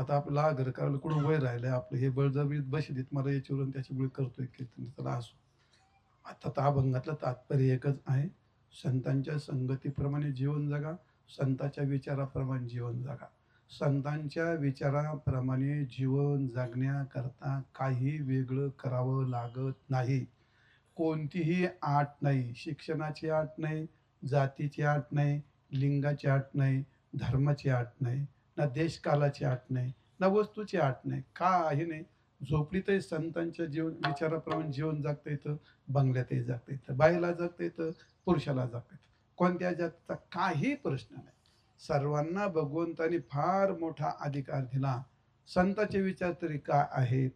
आता आपला घर करायला कुठं वय राहिलंय आपलं, हे बळजबरीत बसलीत मला याच्यावरून त्याच्यामुळे करतोय कीर्तन, त्याला असो. आता त्या अभंगातलं तात्पर्य एकच आहे, संतांच्या संगतीप्रमाणे जीवन जगा, संतांच्या विचाराप्रमाणे जीवन जगा. संतांच्या विचाराप्रमाणे जीवन जगण्याकरता काही वेगळं करावं लागत नाही. कोणतीही आट नाही, शिक्षणाची आट नाही, जातीची आट नाही, लिंगाची आट नाही, धर्माची आट नाही, ना देशकालाची आट नाही, ना वस्तूची आट नाही, काही नाही. झोपडीतही संतांच्या जीवन विचाराप्रमाणे जीवन जगता येतं, बंगल्यातही जगता येतं, बाईला जगता येतं, पुरुषाला जगता येतं, कोणत्या जातीचा काही प्रश्न नाही. सर्वांना भगवंताने फार मोठा अधिकार दिला. संतांचे विचार तरी काय आहेत?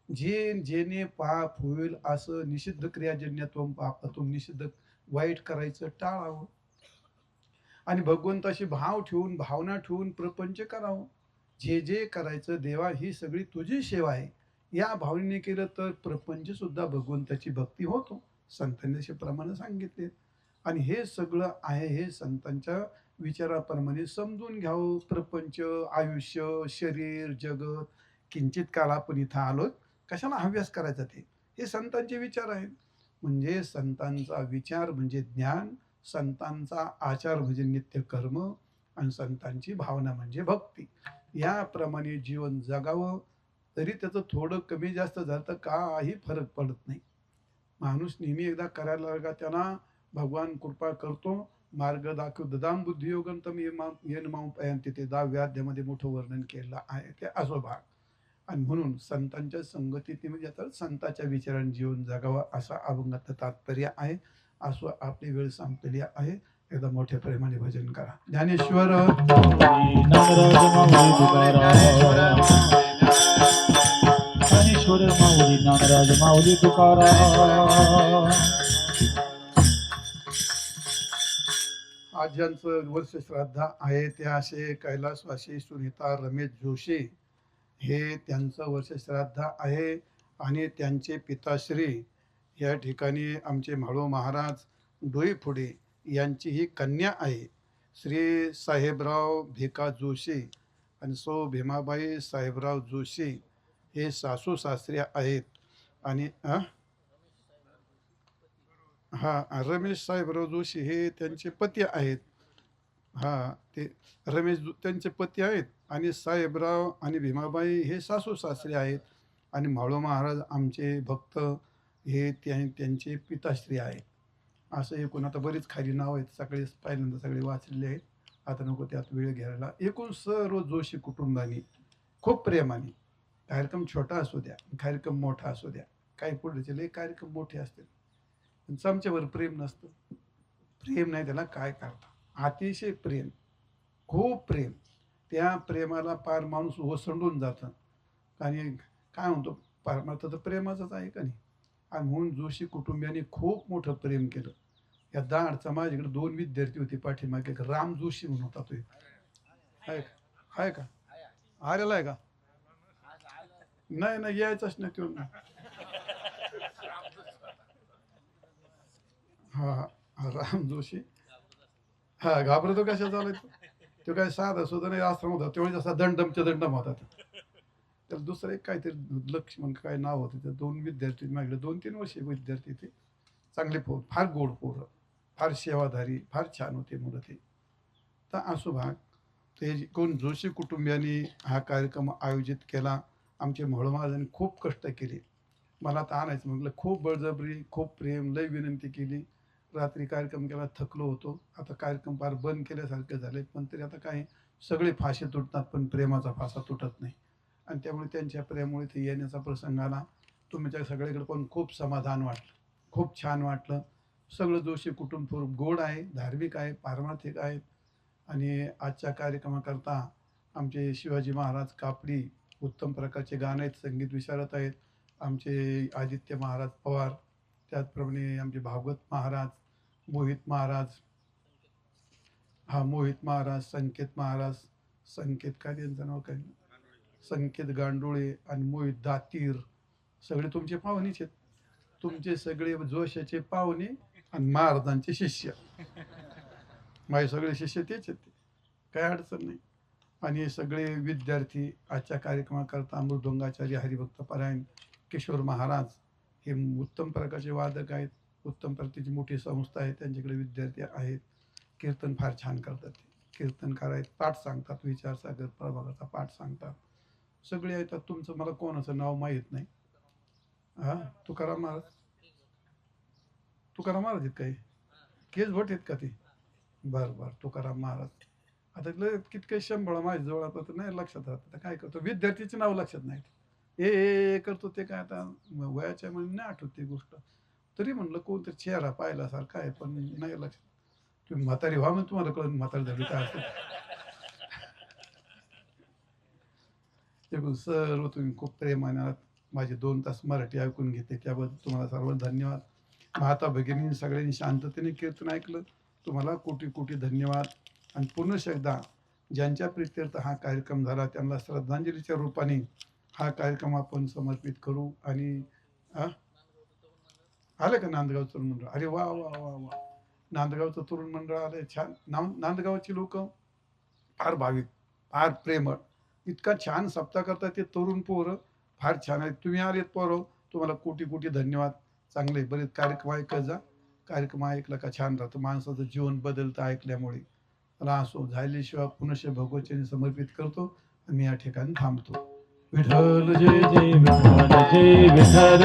जेणे पाप होईल असं निषिद्ध क्रियाजन्यत्वम पापातून, निषिद्ध वाईट करायचं टाळावं आणि भगवंताशी भाव ठेवून भावना ठेवून प्रपंच करावं. जे जे करायचं देवा ही सगळी तुझी सेवा आहे या भावनेने केलं तर प्रपंच सुद्धा भगवंताची भक्ती होतो, संतांनी प्रमाणे सांगितले. आणि हे सगळं आहे हे संतांच्या विचाराप्रमाणे समजून घ्यावं. प्रपंच, आयुष्य, शरीर, जगत, किंचित काळ आपण इथं आलो, कशाला हव्यास करायचा ते, हे संतांचे विचार आहेत. म्हणजे संतांचा विचार म्हणजे ज्ञान, संतांचा आचार म्हणजे नित्य कर्म आणि संतांची भावना म्हणजे भक्ती. याप्रमाणे जीवन जगावं. तरी त्याचं थोडं कमी जास्त झालं तर काही फरक पडत नाही. माणूस नेहमी एकदा करायला लागा त्याला भगवान कृपा करतो, मार्ग दाखव ददाम बुद्धियोगंतम येन माऊ पयांती, ते 10व्या अध्यायामध्ये मोठं वर्णन केलं आहे, ते असो भाग. आणि म्हणून संतांच्या संगतीत म्हणजे तर संतांच्या विचारांनी जीवन जगावं असं अभंगाचं तात्पर्य आहे. असं आपली वेळ संपलेली आहे. एकदा मोठ्या प्रेमाने भजन करा. ज्ञानेश्वर ज्ञानेश्वर माऊली नामराज माऊली तुकाराम. आज ज्यांचं वर्ष श्राद्ध आहे ते असे कैलासवासी सुनीता रमेश जोशी, हे त्यांचं वर्ष श्राद्ध आहे. आणि त्यांचे पिताश्री या ठिकाणी आमचे म्हाळू महाराज डोईफुडे यांची ही कन्या आहे, श्री साहेबराव भिका जोशी आणि सौ भीमाबाई साहेबराव जोशी, हे सासू सासरे आहेत. आणि रमेश साहेबराव जोशी हे त्यांचे पती आहेत. ते रमेश त्यांचे पती आहेत आणि साहेबराव आणि भीमाबाई हे सासू सासरे आहेत. आणि म्हाळू महाराज आमचे भक्त हे त्यांचे पिताश्री आहेत. असं एकूण आता बरीच खाली नाव आहेत, सगळे पहिल्यांदा सगळे वाचलेले आहेत, आता नको त्यात वेळ घ्यायला. एकूण सर्व जोशी कुटुंबाने खूप प्रेमाने, कार्यक्रम छोटा असू द्या, कार्यक्रम मोठा असू द्या, काही पुढचे लय कार्यक्रम मोठे असतील पण चमच्यावर प्रेम नसतं. प्रेम नाही त्याला काय करता, अतिशय प्रेम, खूप प्रेम. त्या प्रेमाला पार माणूस ओसंडून जातं. आणि काय म्हणतो परमार्थ तर प्रेमाचंच आहे का नाही. आणि म्हणून जोशी कुटुंबियांनी खूप मोठं प्रेम केलं. या दाडचा माझ्याकडे 2 विद्यार्थी होते पाठीमागे, राम जोशी म्हणून होता तो, आहे का आलेला आहे का? नाही यायचाच नाही तो. राम जोशी घाबरतो कशा झाला तो काय साधा सुद्धा नाही, आश्रम होता तेवढे जसा दंडमच्या दंडम होता. त्याला दुसरं एक काहीतरी लक्ष्मण काय नाव होतं. त्या 2 विद्यार्थी माझ्याकडे 2-3 वर्ष विद्यार्थी ते, चांगले पोर, फार गोड पोरं, फार सेवाधारी, फार छान होते मुलं ते. तर असो भाग ते कोण जोशी कुटुंबियांनी हा कार्यक्रम आयोजित केला. आमचे म्हाळू महाराजांनी खूप कष्ट केले. मला तर आणायचं म्हटलं, खूप बळजबरी, खूप प्रेम, लय विनंती केली. रात्री कार्यक्रम केला, थकलो होतो. आता कार्यक्रम फार बंद केल्यासारखे झाले, पण तरी आता काय सगळे फासे तुटतात पण प्रेमाचा फासा तुटत नाही. आणि त्यामुळे त्यांच्या प्रेमामुळे ते येण्याचा प्रसंग आला. तुमच्या सगळीकडे पण खूप समाधान वाटलं, खूप छान वाटलं. सगळं जोशी कुटुंब गोड आहे, धार्मिक आहे, पारमार्थिक आहेत. आणि आजच्या कार्यक्रमाकरता आमचे शिवाजी महाराज कापडी उत्तम प्रकारचे गाणे आहेत, संगीत विशारद आहेत. आमचे आदित्य महाराज पवार, त्याचप्रमाणे आमचे भागवत महाराज, मोहित महाराज, संकेत काय त्यांचं नाव काय, संकेत गांडोळे आणि मोहित दातीर, सगळे तुमचे पाहुणेच आहेत. तुमचे सगळे जोशाचे पाहुणे आणि महाराजांचे शिष्य, माझे सगळे शिष्य तेच आहेत, काय अडचण नाही. आणि सगळे विद्यार्थी आजच्या कार्यक्रमाकरता मृदुंगाचार्य हरिभक्त परायण किशोर महाराज हे उत्तम प्रकारचे वादक आहेत, उत्तम प्रकारची मोठी संस्था आहे, त्यांच्याकडे विद्यार्थी आहेत. कीर्तन फार छान करतात, ते कीर्तनकार आहेत, पाठ सांगतात, विचारसागर प्रभागाचा पाठ सांगतात, सगळे येतात. तुमचं मला कोणाचं नाव माहीत नाही. तुकाराम महाराज आहेत काही केस भट आहेत का ते? बरं बरं, तुकाराम महाराज. आता कितके शंभर माझ्या जवळ आता तर नाही लक्षात राहत. आता काय करतो, विद्यार्थीचे नाव लक्षात नाहीत. ए करतो ते काय आता वयाच्या म्हणजे नाही आठवत ती गोष्ट. तरी म्हणलं कोणतरी चेहरा पाहिल्यासारखा आहे, पण नाही लक्षात. तुम्ही म्हातारी व्हा म्हणून तुम्हाला कळून म्हातारी झाली काय असतं. सर्व तुम्ही खूप प्रेमाने माझे 2 तास मराठी ऐकून घेते त्याबद्दल तुम्हाला सर्व धन्यवाद. माता भगिनी सगळ्यांनी शांततेने कीर्तन ऐकलं, तुम्हाला कोटी कोटी धन्यवाद. आणि पुन्हा एकदा ज्यांच्या प्रीत्यर्थ हा कार्यक्रम झाला त्यांना श्रद्धांजलीच्या रूपाने हा कार्यक्रम आपण समर्पित करू. आणि आलं का नांदगाव तरुण मंडळ? अरे वा वा वा वा, नांदगावचं तरुण मंडळ आलंय, छान. नांदगावची लोक फार भाविक, फार प्रेमळ, इतका छान सप्ताह करतात ते तरुण पोरं, फार छान आहेत. तुम्ही आलेत पोरं, तुम्हाला कोटी कोटी धन्यवाद. चांगले बरेच कार्यक्रम ऐकत जा, कार्यक्रम ऐकला का छान राहतं, माणसाचं जीवन बदलतं ऐकल्यामुळे. मला असो झाल्याशिवाय पुनश्च भगवचने समर्पित करतो आणि मी या ठिकाणी थांबतो. विठ्ठल जय जय विठ्ठल जय विठ्ठल.